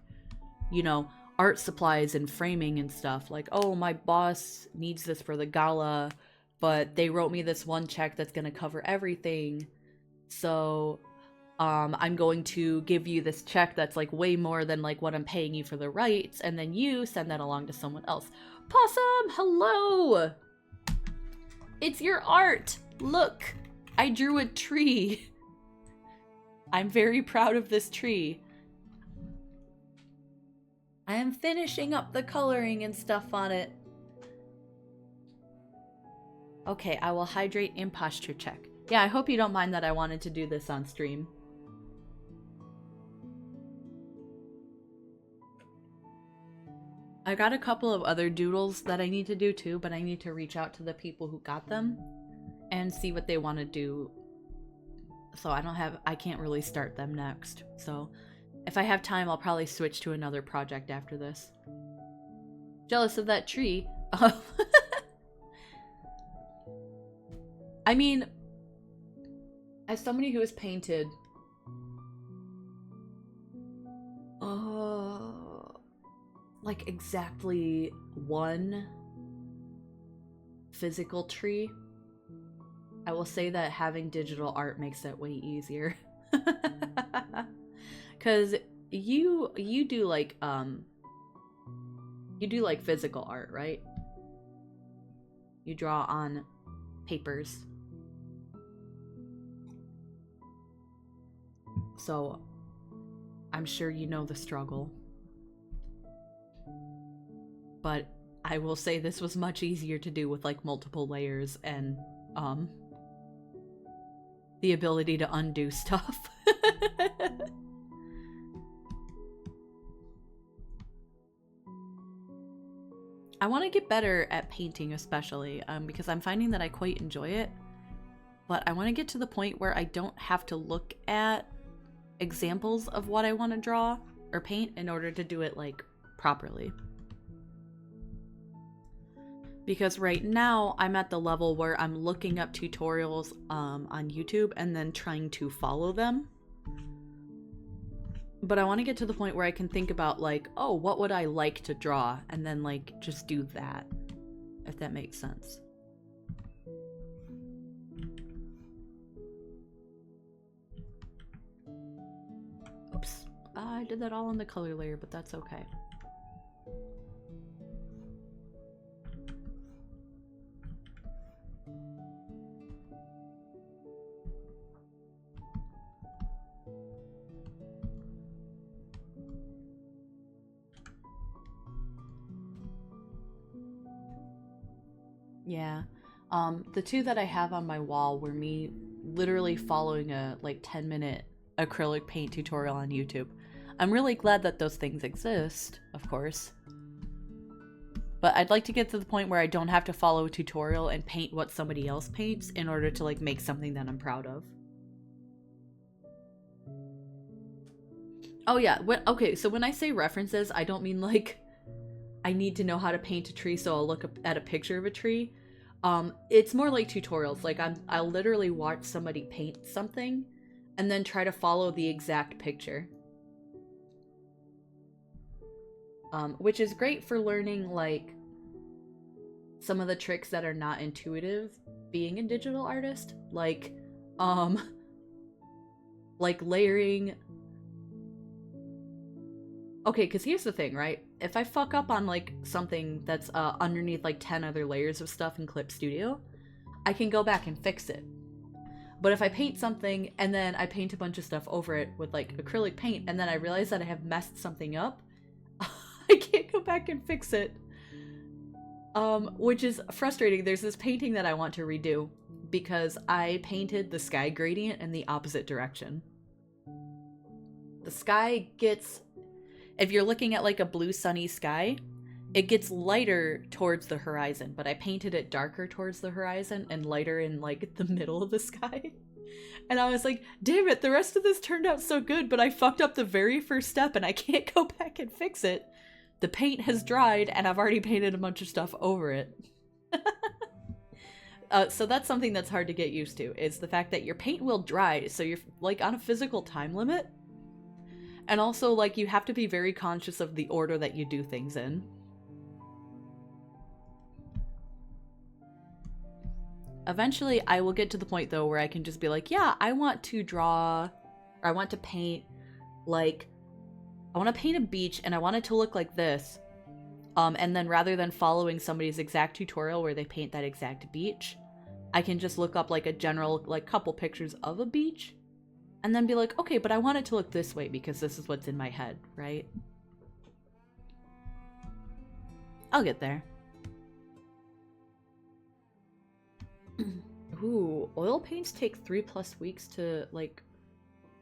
you know, art supplies and framing and stuff. Like, "Oh, my boss needs this for the gala, but they wrote me this one check that's gonna cover everything. So I'm going to give you this check that's like way more than like what I'm paying you for the rights," and then you send that along to someone else. Possum, hello! It's your art! Look! I drew a tree. I'm very proud of this tree. I am finishing up the coloring and stuff on it. Okay, I will hydrate and posture check. Yeah, I hope you don't mind that I wanted to do this on stream. I got a couple of other doodles that I need to do too, but I need to reach out to the people who got them and see what they want to do. So I can't really start them next. So if I have time, I'll probably switch to another project after this. Jealous of that tree. I mean, as somebody who has painted like exactly one physical tree, I will say that having digital art makes it way easier. Cause you do like physical art, right? You draw on papers. So I'm sure you know the struggle. But I will say this was much easier to do with like multiple layers and the ability to undo stuff. I want to get better at painting especially because I'm finding that I quite enjoy it, but I want to get to the point where I don't have to look at examples of what I want to draw or paint in order to do it like properly. Because right now I'm at the level where I'm looking up tutorials on YouTube and then trying to follow them. But I want to get to the point where I can think about like, oh, what would I like to draw? And then like just do that, if that makes sense. Oops, I did that all on the color layer, but that's okay. Yeah, the two that I have on my wall were me literally following a like 10-minute acrylic paint tutorial on YouTube. I'm really glad that those things exist, of course. But I'd like to get to the point where I don't have to follow a tutorial and paint what somebody else paints in order to like make something that I'm proud of. Oh yeah, okay, so when I say references, I don't mean like I need to know how to paint a tree, so I'll look up at a picture of a tree. It's more like tutorials. Like I'll literally watch somebody paint something and then try to follow the exact picture. Which is great for learning like some of the tricks that are not intuitive being a digital artist. Like layering. Okay, because here's the thing, right? If I fuck up on, like, something that's underneath, like, 10 other layers of stuff in Clip Studio, I can go back and fix it. But if I paint something, and then I paint a bunch of stuff over it with, like, acrylic paint, and then I realize that I have messed something up, I can't go back and fix it. Which is frustrating. There's this painting that I want to redo, because I painted the sky gradient in the opposite direction. The sky gets... If you're looking at like a blue sunny sky, it gets lighter towards the horizon, but I painted it darker towards the horizon and lighter in like the middle of the sky. And I was like, damn it, the rest of this turned out so good, but I fucked up the very first step and I can't go back and fix it. The paint has dried and I've already painted a bunch of stuff over it. So that's something that's hard to get used to, is the fact that your paint will dry, so you're like on a physical time limit. And also, like, you have to be very conscious of the order that you do things in. Eventually, I will get to the point, though, where I can just be like, yeah, I want to draw, or I want to paint, like, I want to paint a beach, and I want it to look like this. And then rather than following somebody's exact tutorial where they paint that exact beach, I can just look up, like, a general, like, couple pictures of a beach. And then be like, okay, but I want it to look this way because this is what's in my head, right? I'll get there. Ooh, oil paints take 3+ weeks to, like...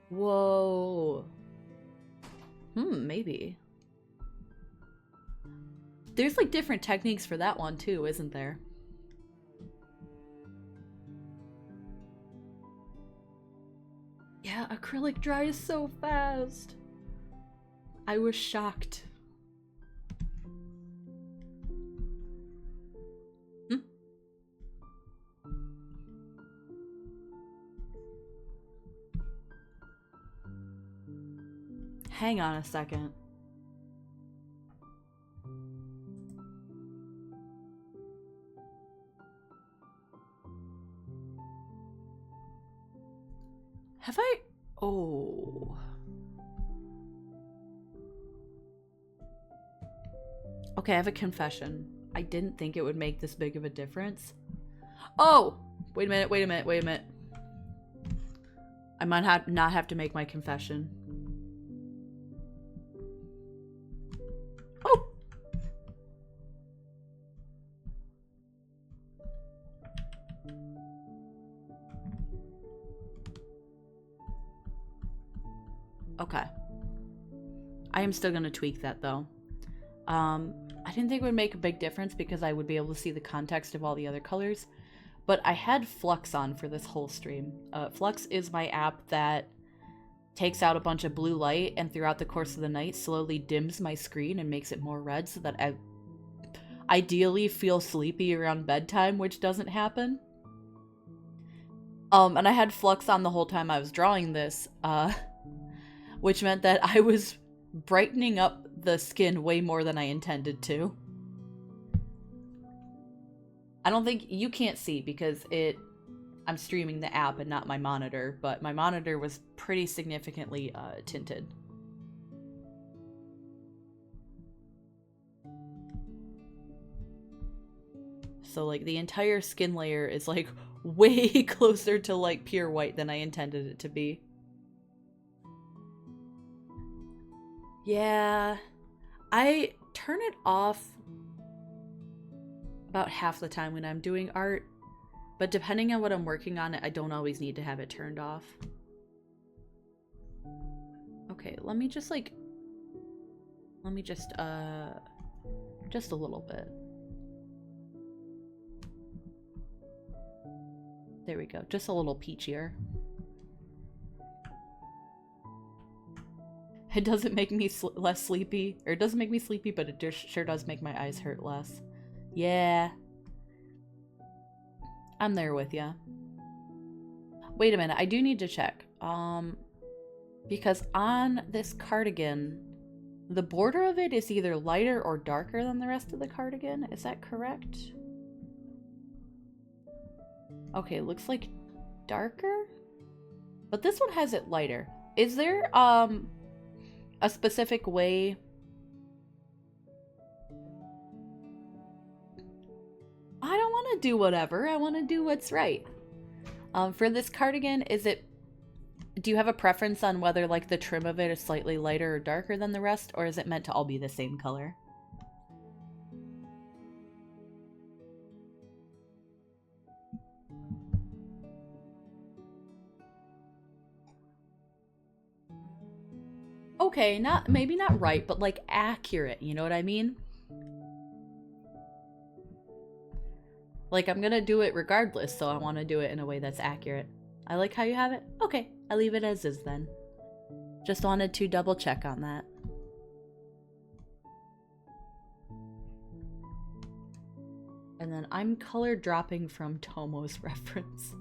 Whoa. Maybe. There's, like, different techniques for that one, too, isn't there? Yeah, acrylic dries so fast. I was shocked. Hang on a second. Have I? Oh. Okay, I have a confession. I didn't think it would make this big of a difference. Oh! Wait a minute. I might not have to make my confession. Oh! Okay. I am still gonna tweak that though. I didn't think it would make a big difference because I would be able to see the context of all the other colors. But I had Flux on for this whole stream. Flux is my app that takes out a bunch of blue light and throughout the course of the night slowly dims my screen and makes it more red so that I ideally feel sleepy around bedtime, which doesn't happen. And I had Flux on the whole time I was drawing this, which meant that I was brightening up the skin way more than I intended to. I don't think you can't see because I'm streaming the app and not my monitor, but my monitor was pretty significantly tinted. So like the entire skin layer is like way closer to like pure white than I intended it to be. Yeah, I turn it off about half the time when I'm doing art, but depending on what I'm working on, I don't always need to have it turned off. Okay, let me just a little bit. There we go, just a little peachier. It doesn't make me less sleepy, or it doesn't make me sleepy, but it sure does make my eyes hurt less. Yeah. I'm there with ya. Wait a minute, I do need to check. Because on this cardigan, the border of it is either lighter or darker than the rest of the cardigan. Is that correct? Okay, looks like darker? But this one has it lighter. Is there, a specific way I don't want to do whatever. I want to do what's right. For this cardigan, do you have a preference on whether like the trim of it is slightly lighter or darker than the rest, or is it meant to all be the same color? Okay, maybe not right, but like accurate, you know what I mean? Like I'm gonna do it regardless, so I want to do it in a way that's accurate. I like how you have it? Okay, I leave it as is then. Just wanted to double check on that. And then I'm color dropping from Tomo's reference.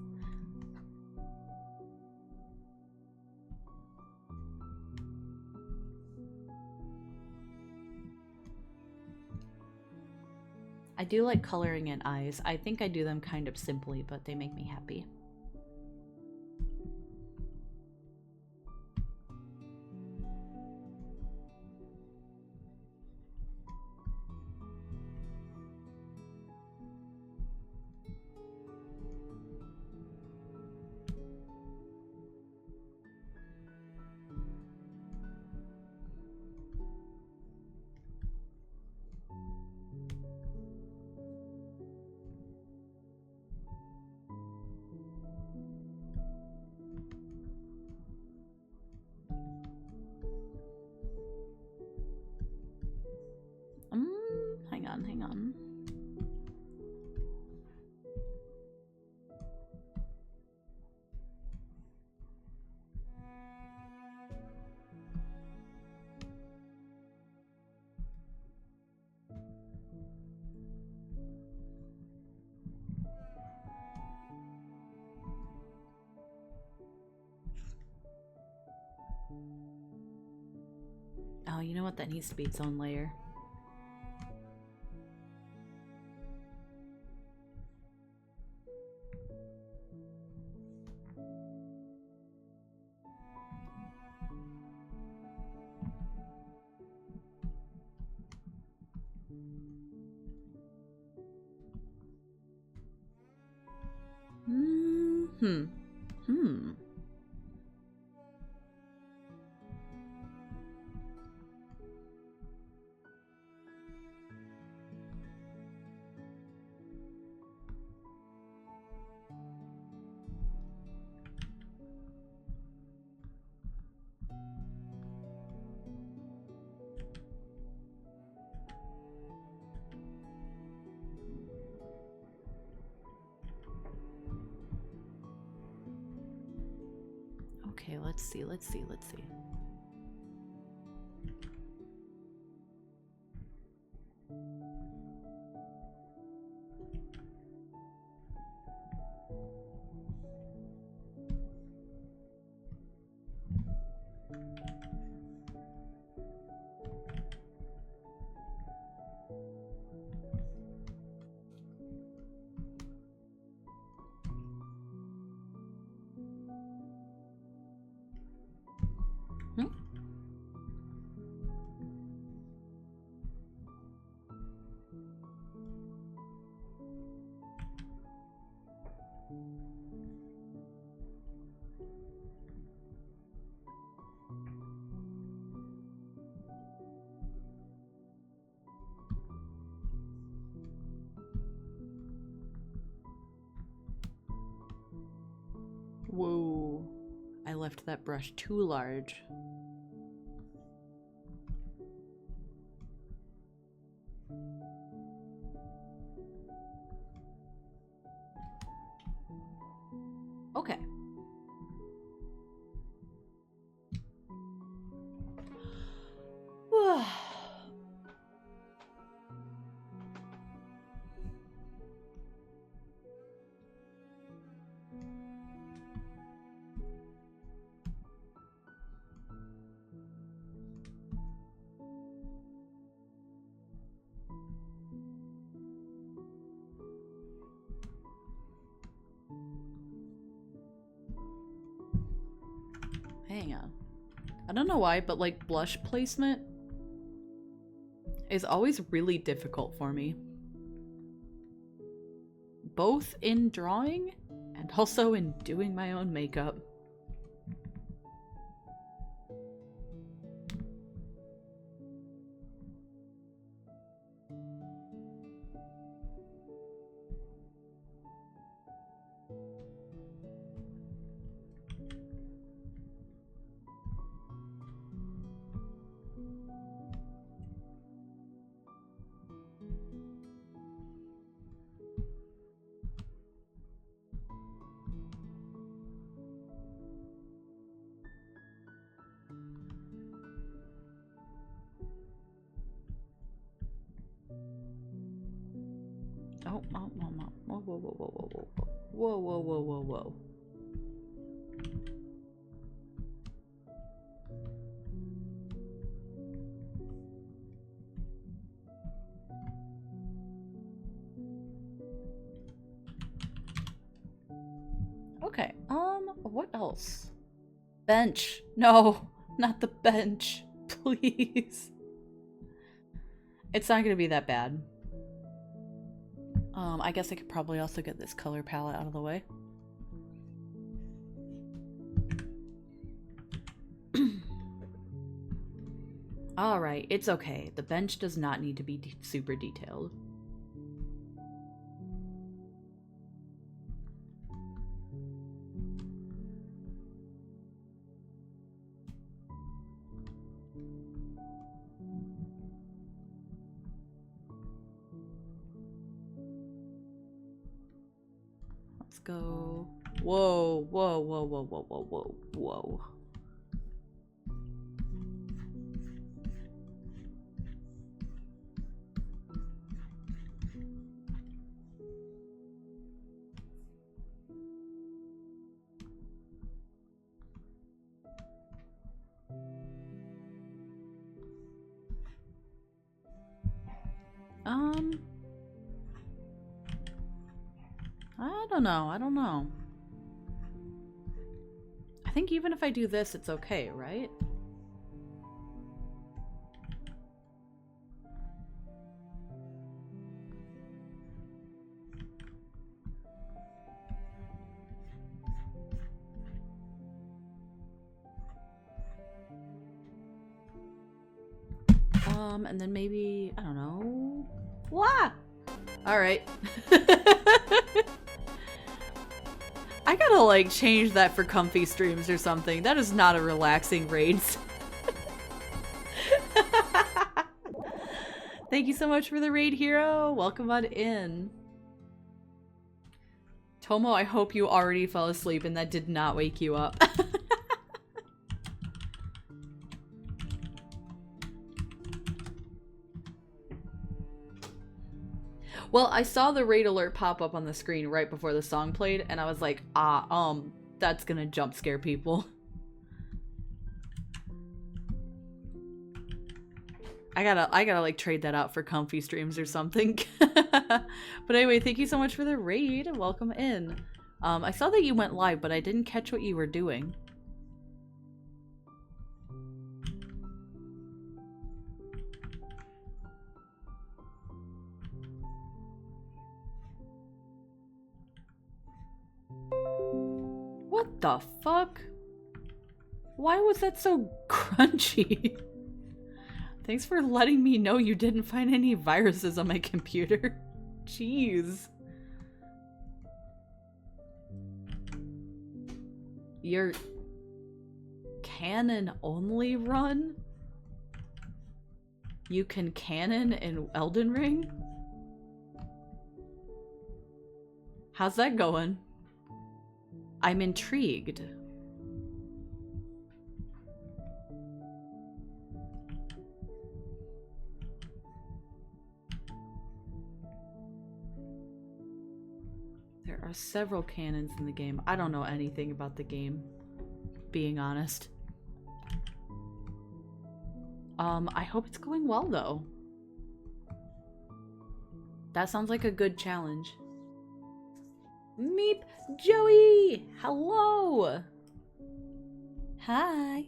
I do like coloring in eyes. I think I do them kind of simply, but they make me happy. Hang on. Oh, you know what? That needs to be its own layer. Okay, let's see, let's see, let's see. Hmm? Whoa. I left that brush too large. Okay. Hang on. I don't know why, but like blush placement is always really difficult for me. Both in drawing and also in doing my own makeup. Oh, whoa, whoa, whoa, whoa, whoa, whoa, whoa, whoa, whoa, whoa. Okay, what else? Bench. No, not the bench. Please. It's not gonna be that bad. I guess I could probably also get this color palette out of the way. Alright, it's okay. The bench does not need to be super detailed. Let's go. Whoa, whoa, whoa, whoa, whoa, whoa, whoa, whoa. I don't know. I think even if I do this, it's okay, right? And then maybe, I don't know. Wah! Alright. I gotta, like, change that for comfy streams or something. That is not a relaxing raid. Thank you so much for the raid, hero. Welcome on in. Tomo, I hope you already fell asleep and that did not wake you up. Well, I saw the raid alert pop up on the screen right before the song played, and I was like, that's gonna jump scare people. I gotta like trade that out for comfy streams or something. But anyway, thank you so much for the raid. Welcome in. I saw that you went live, but I didn't catch what you were doing. What the fuck? Why was that so crunchy? Thanks for letting me know you didn't find any viruses on my computer. Jeez. Your cannon only run? You can cannon in Elden Ring? How's that going? I'm intrigued. There are several cannons in the game. I don't know anything about the game, being honest. I hope it's going well though. That sounds like a good challenge. Meep! Joey! Hello! Hi!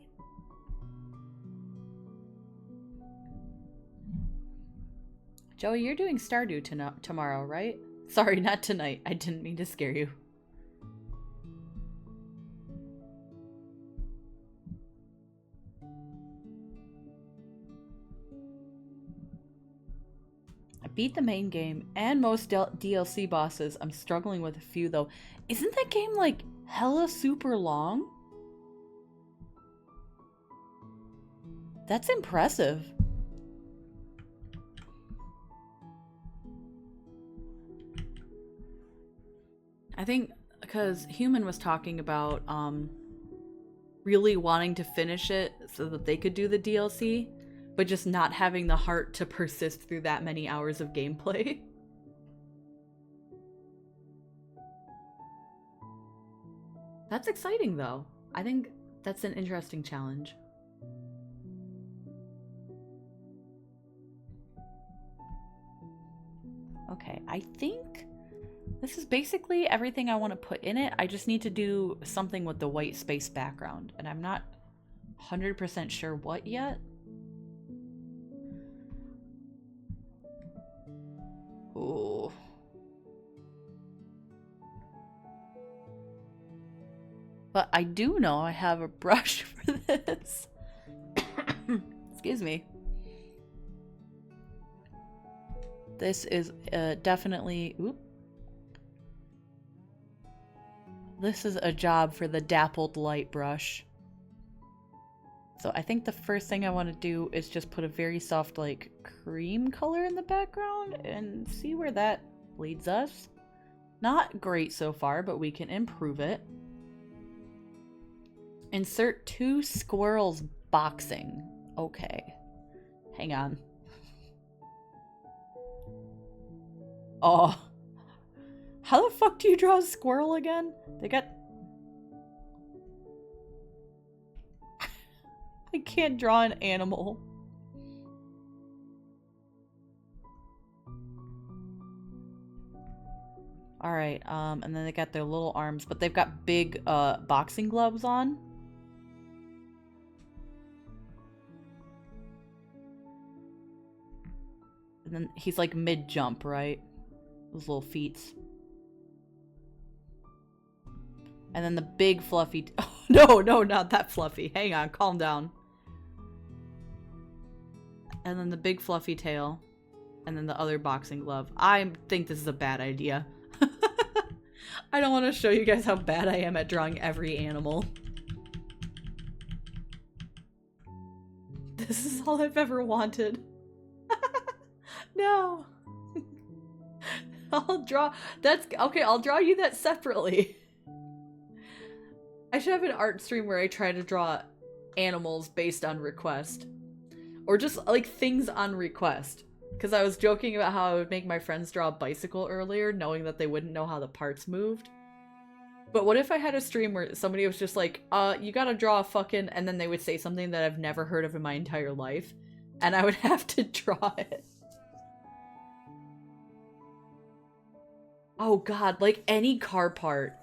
Joey, you're doing Stardew tomorrow, right? Sorry, not tonight. I didn't mean to scare you. I beat the main game and most DLC bosses. I'm struggling with a few though. Isn't that game like hella super long? That's impressive. I think because Human was talking about really wanting to finish it so that they could do the DLC, but just not having the heart to persist through that many hours of gameplay. That's exciting though. I think that's an interesting challenge. Okay, I think this is basically everything I want to put in it. I just need to do something with the white space background, and I'm not 100% sure what yet. Ooh. But I do know I have a brush for this. Excuse me. This is definitely... Oop. This is a job for the dappled light brush. So I think the first thing I want to do is just put a very soft, like, cream color in the background and see where that leads us. Not great so far, but we can improve it. Insert 2 squirrels boxing. Okay. Hang on. Oh. How the fuck do you draw a squirrel again? They got... I can't draw an animal. Alright, and then they got their little arms, but they've got big, boxing gloves on. And then he's like mid-jump, right? Those little feet. And then the big fluffy... Oh, no, not that fluffy. Hang on, calm down. And then the big fluffy tail. And then the other boxing glove. I think this is a bad idea. I don't want to show you guys how bad I am at drawing every animal. This is all I've ever wanted. No. I'll draw... That's... Okay, I'll draw you that separately. I should have an art stream where I try to draw animals based on request. Or just, like, things on request. Because I was joking about how I would make my friends draw a bicycle earlier, knowing that they wouldn't know how the parts moved. But what if I had a stream where somebody was just like, you gotta draw a fucking... And then they would say something that I've never heard of in my entire life. And I would have to draw it. Oh god, like any car part.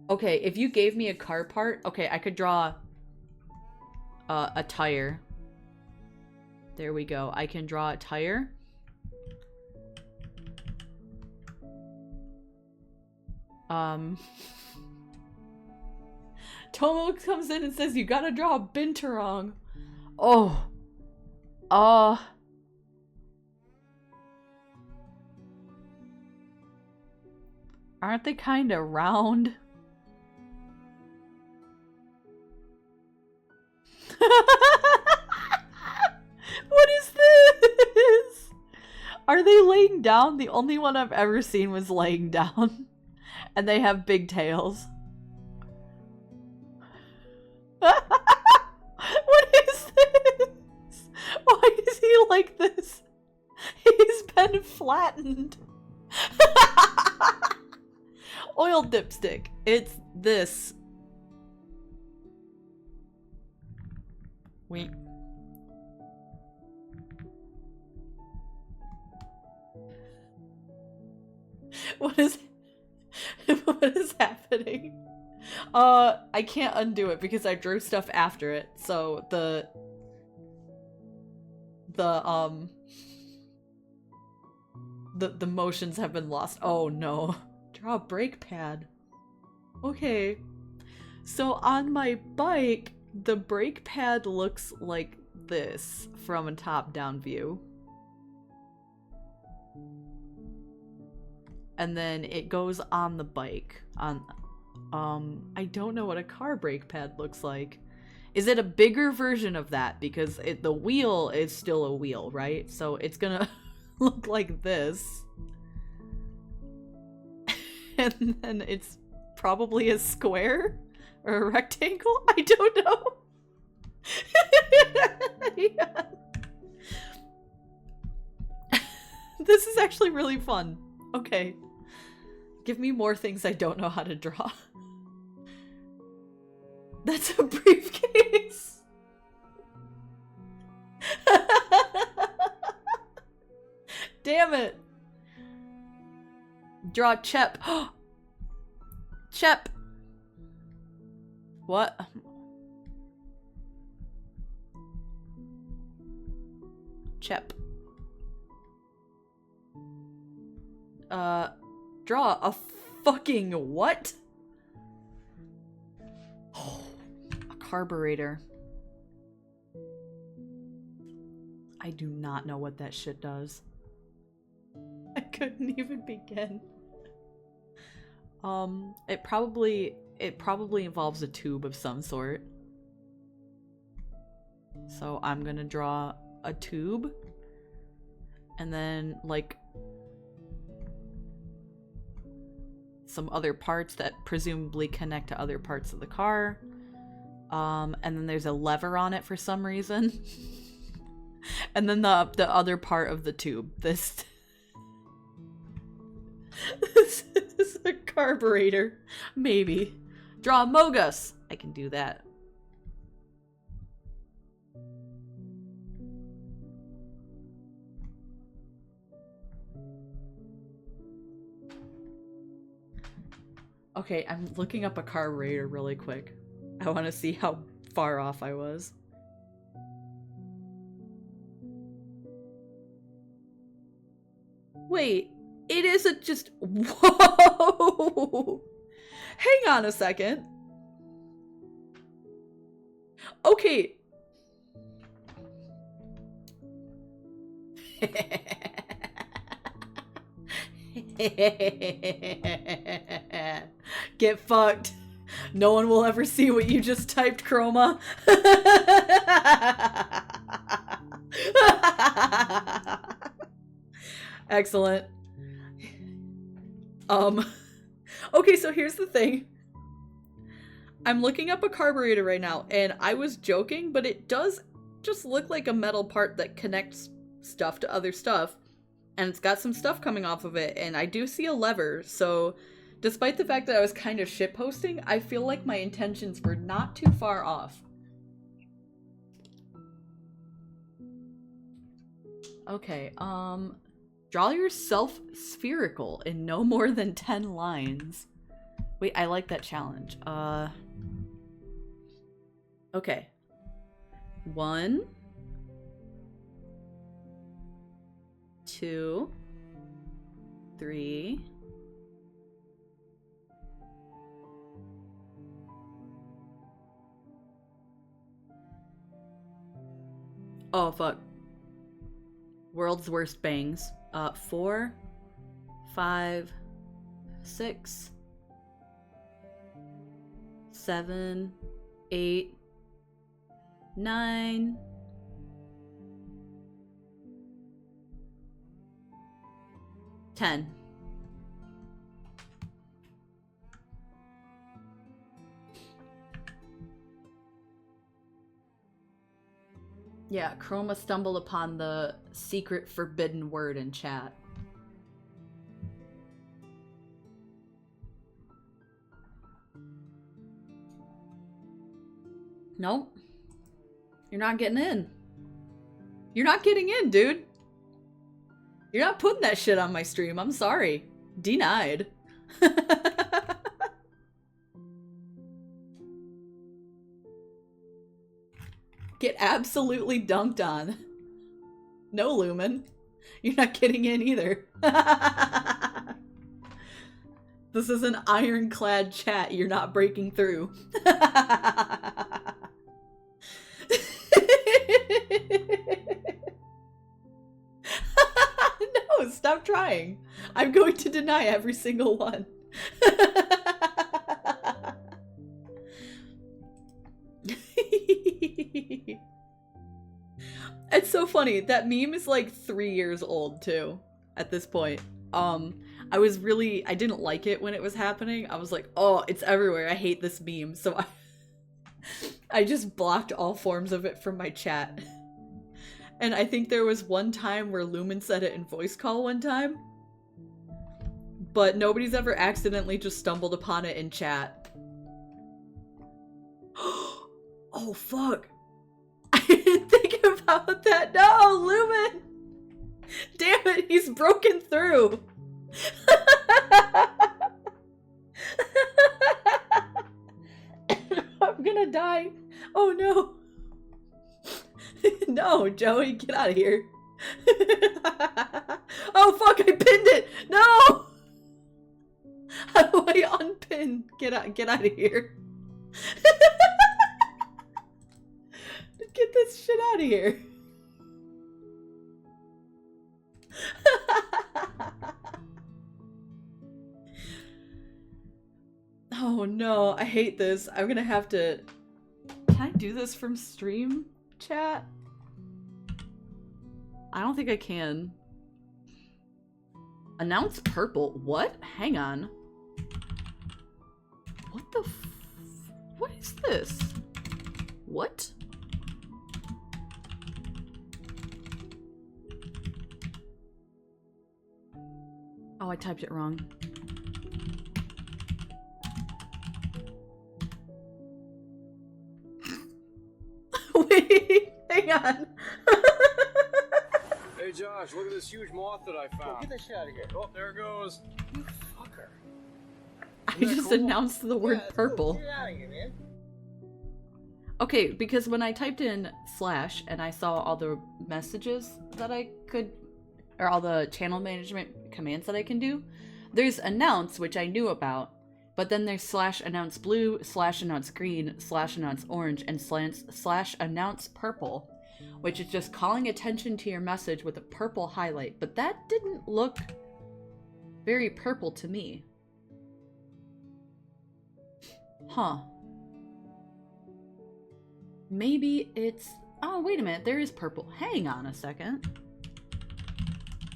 Okay, if you gave me a car part, okay, I could draw a tire. There we go. I can draw a tire. Tomo comes in and says, you gotta draw a binturong. Oh. Aren't they kinda round? What is this? Are they laying down? The only one I've ever seen was laying down. And they have big tails. What is this? Why is he like this? He's been flattened. Oil dipstick. It's this. Wait. What is happening? I can't undo it because I drew stuff after it. So the motions have been lost. Oh no. Draw a brake pad. Okay. So on my bike, the brake pad looks like this from a top-down view. And then it goes on the bike. I don't know what a car brake pad looks like. Is it a bigger version of that? Because the wheel is still a wheel, right? So it's gonna look like this. And then it's probably a square or a rectangle? I don't know. Yeah. This is actually really fun. Okay. Give me more things I don't know how to draw. That's a briefcase. Damn it. Draw Chep. Chep. What? Chep. Draw a fucking what? Oh, a carburetor. I do not know what that shit does. I couldn't even begin. It probably involves a tube of some sort. So I'm gonna draw a tube. And then, like, some other parts that presumably connect to other parts of the car. And then there's a lever on it for some reason. And then the other part of the tube. This is a carburetor. Maybe. Draw a Mogus. I can do that. Okay, I'm looking up a carburetor really quick. I want to see how far off I was. Wait, it isn't just... Whoa! Hang on a second. Okay. Get fucked. No one will ever see what you just typed, Chroma. Excellent. Okay, so here's the thing. I'm looking up a carburetor right now, and I was joking, but it does just look like a metal part that connects stuff to other stuff, and it's got some stuff coming off of it, and I do see a lever, so despite the fact that I was kind of shitposting, I feel like my intentions were not too far off. Okay, draw yourself spherical in no more than 10 lines. Wait, I like that challenge. Okay. 1, 2, 3. Oh, fuck. World's worst bangs. 4, 5, 6, 7, 8, 9, 10. Yeah, Chroma stumbled upon the secret forbidden word in chat. Nope. You're not getting in. You're not getting in, dude. You're not putting that shit on my stream. I'm sorry. Denied. Get absolutely dunked on. No, Lumen. You're not getting in either. This is an ironclad chat. You're not breaking through. No, stop trying. I'm going to deny every single one. It's so funny. That meme is like 3 years old too at this point. I didn't like it when it was happening. I was like, oh, it's everywhere. I hate this meme. So I just blocked all forms of it from my chat. And I think there was one time where Lumen said it in voice call one time. But nobody's ever accidentally just stumbled upon it in chat. Oh, fuck. I didn't think about that. No, Lumen! Damn it, he's broken through. I'm gonna die. Oh no. No, Joey, get out of here. Oh fuck, I pinned it! No! How do I unpin? Get out of here. Get this shit out of here. Oh no, I hate this. I'm gonna have to... Can I do this from stream chat? I don't think I can. Announce purple. What? Hang on. What the f... What is this? What? Oh, I typed it wrong. Wait, hang on. Hey Josh, look at this huge moth that I found. Get this shit out of here. Oh, there it goes. You fucker. I just announced the word purple. Get out of here, man. Okay, because when I typed in / and I saw all the messages that I could, or all the channel management commands that I can do, there's announce, which I knew about, but then there's /announce blue, /announce green, /announce orange, and /announce purple, which is just calling attention to your message with a purple highlight, but that didn't look very purple to me. Huh. Maybe it's... Oh, wait a minute, there is purple. Hang on a second.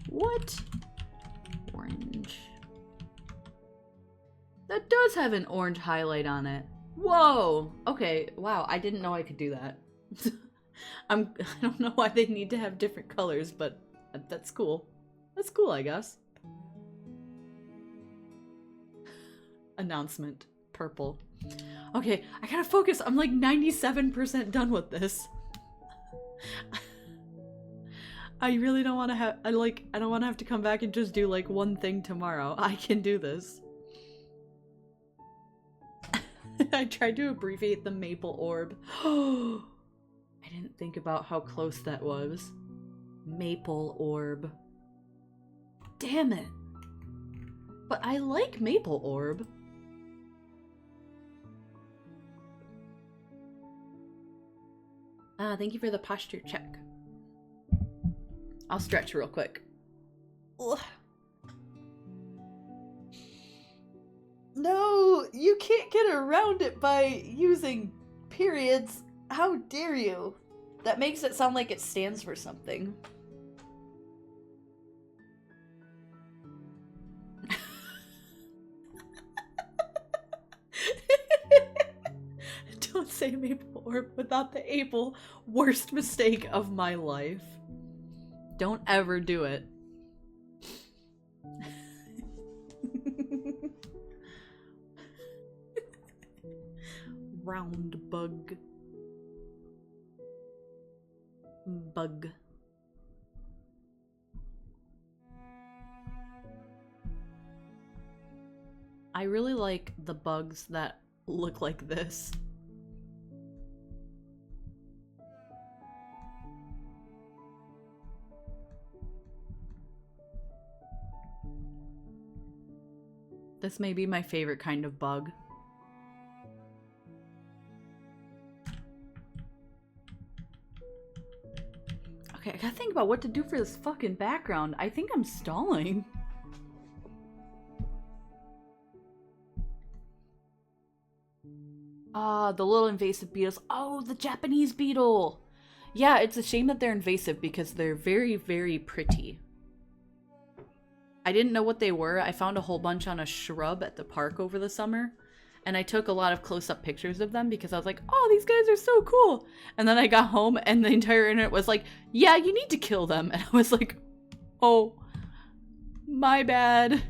What? Orange. That does have an orange highlight on it. Whoa! Okay, wow, I didn't know I could do that. I don't know why they need to have different colors, but that's cool. That's cool, I guess. Announcement. Purple. Okay, I gotta focus. I'm like 97% done with this. I really don't want to have, I don't want to have to come back and just do like one thing tomorrow. I can do this. I tried to abbreviate the maple orb. I didn't think about how close that was. Maple orb. Damn it. But I like maple orb. Thank you for the posture check. I'll stretch real quick. Ugh. No, you can't get around it by using periods. How dare you? That makes it sound like it stands for something. Don't say maple orb without the able. Worst mistake of my life. Don't ever do it. Round bug. Bug. I really like the bugs that look like this. This may be my favorite kind of bug. Okay, I gotta think about what to do for this fucking background. I think I'm stalling. Ah, the little invasive beetles. Oh, the Japanese beetle! Yeah, it's a shame that they're invasive because they're very, very pretty. I didn't know what they were. I found a whole bunch on a shrub at the park over the summer. And I took a lot of close-up pictures of them because I was like, oh, these guys are so cool. And then I got home and the entire internet was like, yeah, you need to kill them. And I was like, oh, my bad.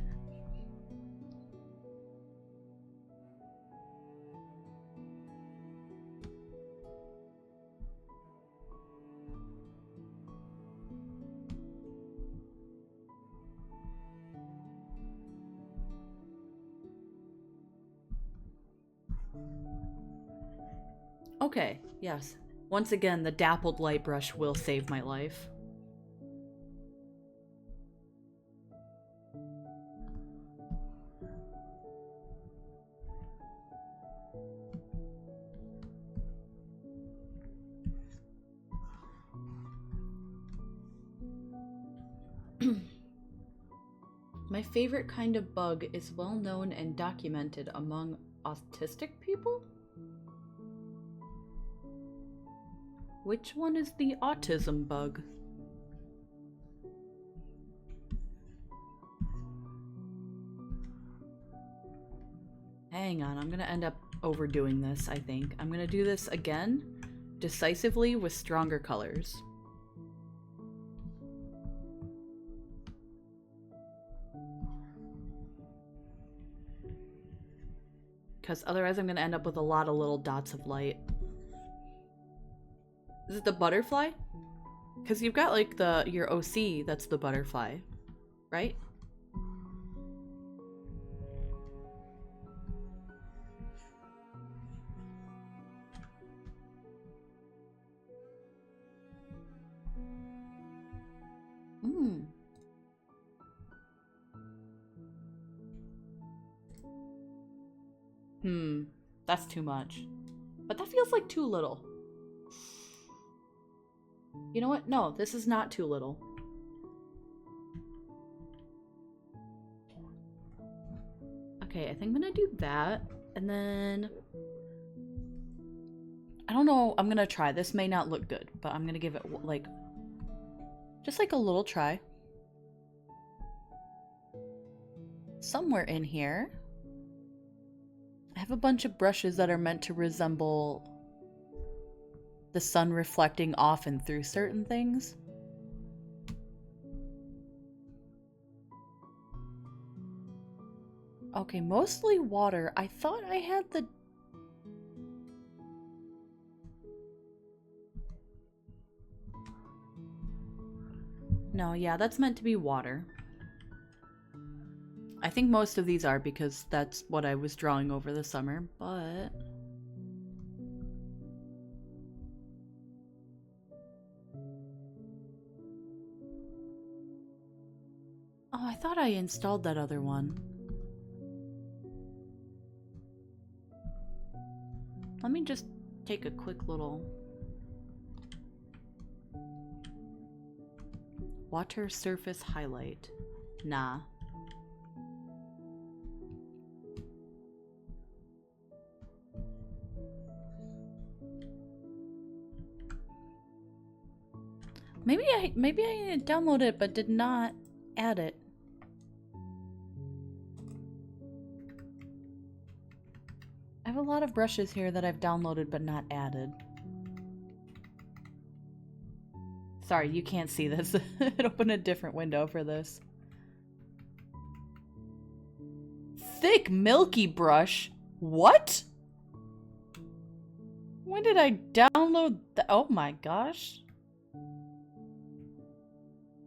Okay, yes. Once again, the dappled light brush will save my life. My favorite kind of bug is well known and documented among autistic people? Which one is the autism bug? Hang on, I'm gonna end up overdoing this, I think. I'm gonna do this again, decisively with stronger colors. Because otherwise I'm gonna end up with a lot of little dots of light. Is it the butterfly? Because you've got like your OC that's the butterfly, right? That's too much. But that feels like too little. You know what? No, this is not too little. Okay, I think I'm gonna do that. And then... I don't know, I'm gonna try. This may not look good, but I'm gonna give it, like... just like a little try. Somewhere in here... I have a bunch of brushes that are meant to resemble... the sun reflecting off and through certain things. Okay, mostly water. I thought I had the... No, yeah, that's meant to be water. I think most of these are because that's what I was drawing over the summer, but... Oh, I thought I installed that other one. Let me just take a quick little... Water surface highlight. Nah. Maybe I downloaded it but did not add it. I have a lot of brushes here that I've downloaded but not added. Sorry, you can't see this. It opened a different window for this. Thick, milky brush? What? When did I download that? Oh my gosh.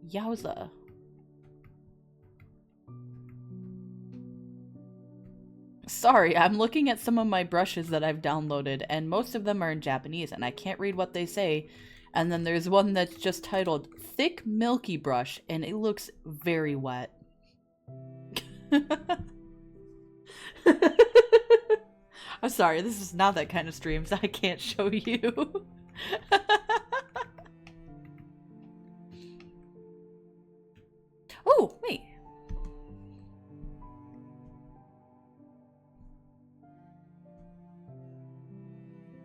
Yowza. Sorry, I'm looking at some of my brushes that I've downloaded, and most of them are in Japanese, and I can't read what they say. And then there's one that's just titled Thick Milky Brush, and it looks very wet. I'm sorry, this is not that kind of stream, so I can't show you. Oh, wait.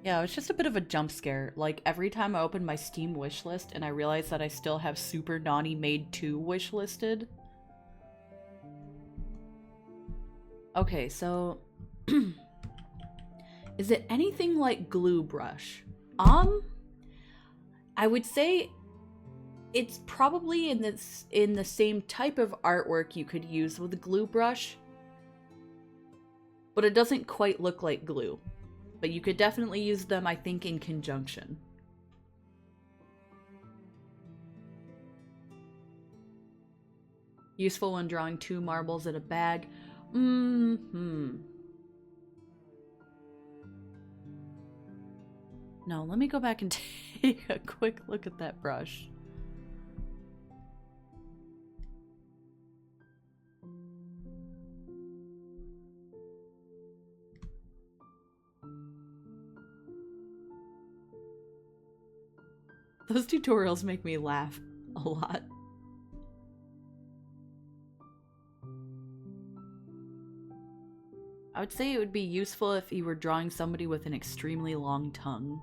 Yeah, it's just a bit of a jump scare. Like, every time I open my Steam wishlist and I realize that I still have Super Naughty Made 2 wishlisted. Okay, so... Is it anything like Glue Brush? I would say it's probably in the same type of artwork you could use with a glue brush, but it doesn't quite look like glue. But you could definitely use them, I think, in conjunction. Useful when drawing 2 marbles in a bag. No, let me go back and take a quick look at that brush. Those tutorials make me laugh a lot. I would say it would be useful if you were drawing somebody with an extremely long tongue.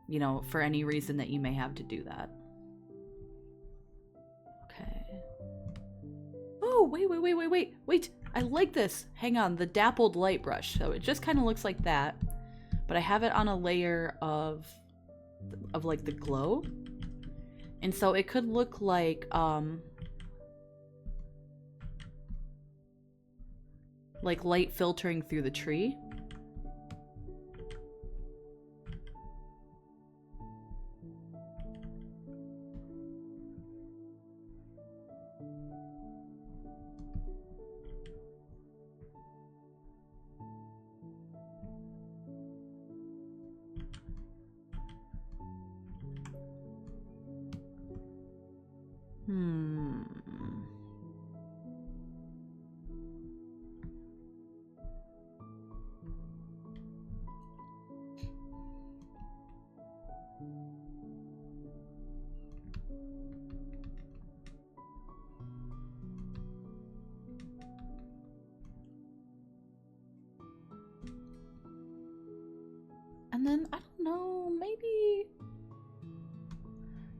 You know, for any reason that you may have to do that. Okay. Oh, wait. I like this. Hang on, the dappled light brush. So it just kind of looks like that. But I have it on a layer of like the glow. And so it could look like light filtering through the tree. And then, I don't know, maybe...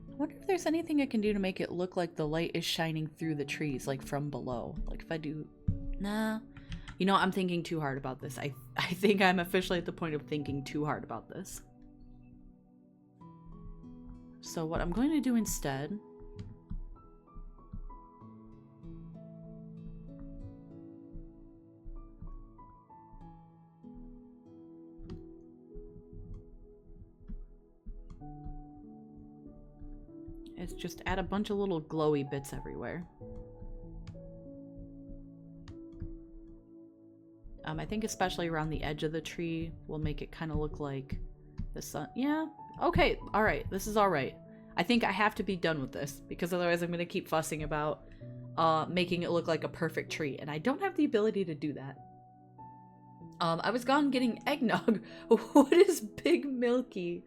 I wonder if there's anything I can do to make it look like the light is shining through the trees, like from below. Like if I do... Nah. You know, I'm thinking too hard about this. I think I'm officially at the point of thinking too hard about this. So what I'm going to do instead is just add a bunch of little glowy bits everywhere. I think especially around the edge of the tree will make it kind of look like the sun. Yeah, okay, alright, this is alright. I think I have to be done with this, because otherwise I'm going to keep fussing about making it look like a perfect tree, and I don't have the ability to do that. I was gone getting eggnog. What is Big Milky?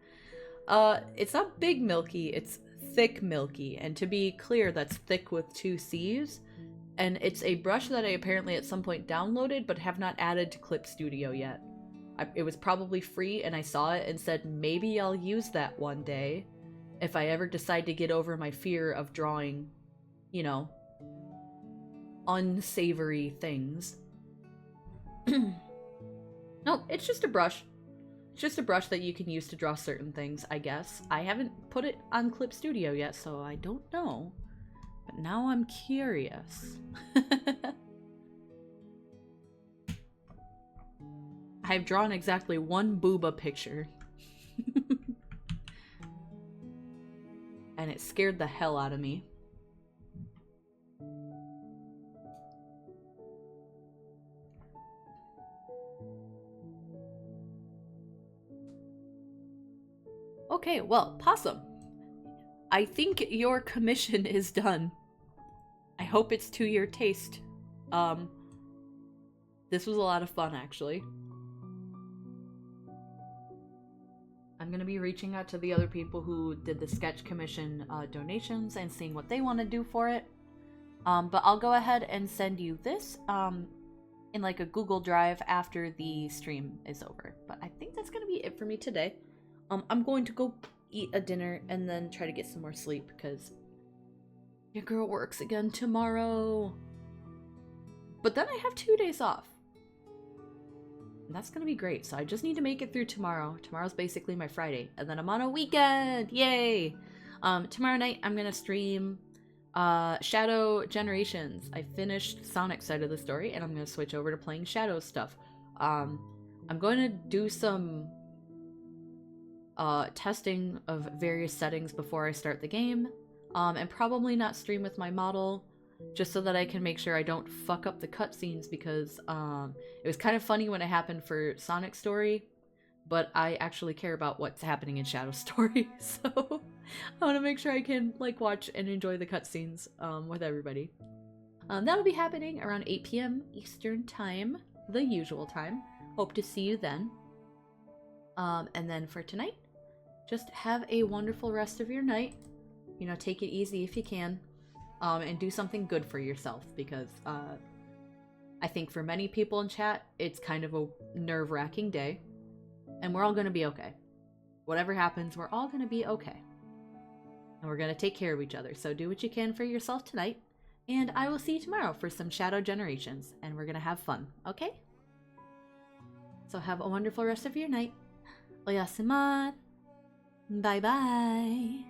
It's not Big Milky, it's Thick Milky, and to be clear, that's thick with 2 C's. And it's a brush that I apparently at some point downloaded, but have not added to Clip Studio yet. It was probably free, and I saw it and said, maybe I'll use that one day if I ever decide to get over my fear of drawing, you know, unsavory things. No, it's just a brush. It's just a brush that you can use to draw certain things, I guess. I haven't put it on Clip Studio yet, so I don't know. But now I'm curious. I've drawn exactly 1 booba picture. And it scared the hell out of me. Okay, well, Possum. I think your commission is done. I hope it's to your taste. This was a lot of fun, actually. I'm gonna be reaching out to the other people who did the sketch commission donations and seeing what they want to do for it. But I'll go ahead and send you this in like a Google Drive after the stream is over. But I think that's gonna be it for me today. I'm going to go eat a dinner and then try to get some more sleep because your girl works again tomorrow. But then I have 2 days off. And that's gonna be great. So I just need to make it through tomorrow. Tomorrow's basically my Friday. And then I'm on a weekend! Yay! Tomorrow night I'm gonna stream Shadow Generations. I finished Sonic's side of the story and I'm gonna switch over to playing Shadow stuff. I'm going to do some testing of various settings before I start the game. And probably not stream with my model, just so that I can make sure I don't fuck up the cutscenes, because it was kind of funny when it happened for Sonic Story, but I actually care about what's happening in Shadow Story, so I want to make sure I can like watch and enjoy the cutscenes with everybody. That'll be happening around 8 p.m. Eastern Time, the usual time. Hope to see you then. And then for tonight, just have a wonderful rest of your night. You know, take it easy if you can. And do something good for yourself, because I think for many people in chat, it's kind of a nerve-wracking day. And we're all going to be okay. Whatever happens, we're all going to be okay. And we're going to take care of each other. So do what you can for yourself tonight. And I will see you tomorrow for some Shadow Generations. And we're going to have fun, okay? So have a wonderful rest of your night. Oyasumaru. Bye-bye.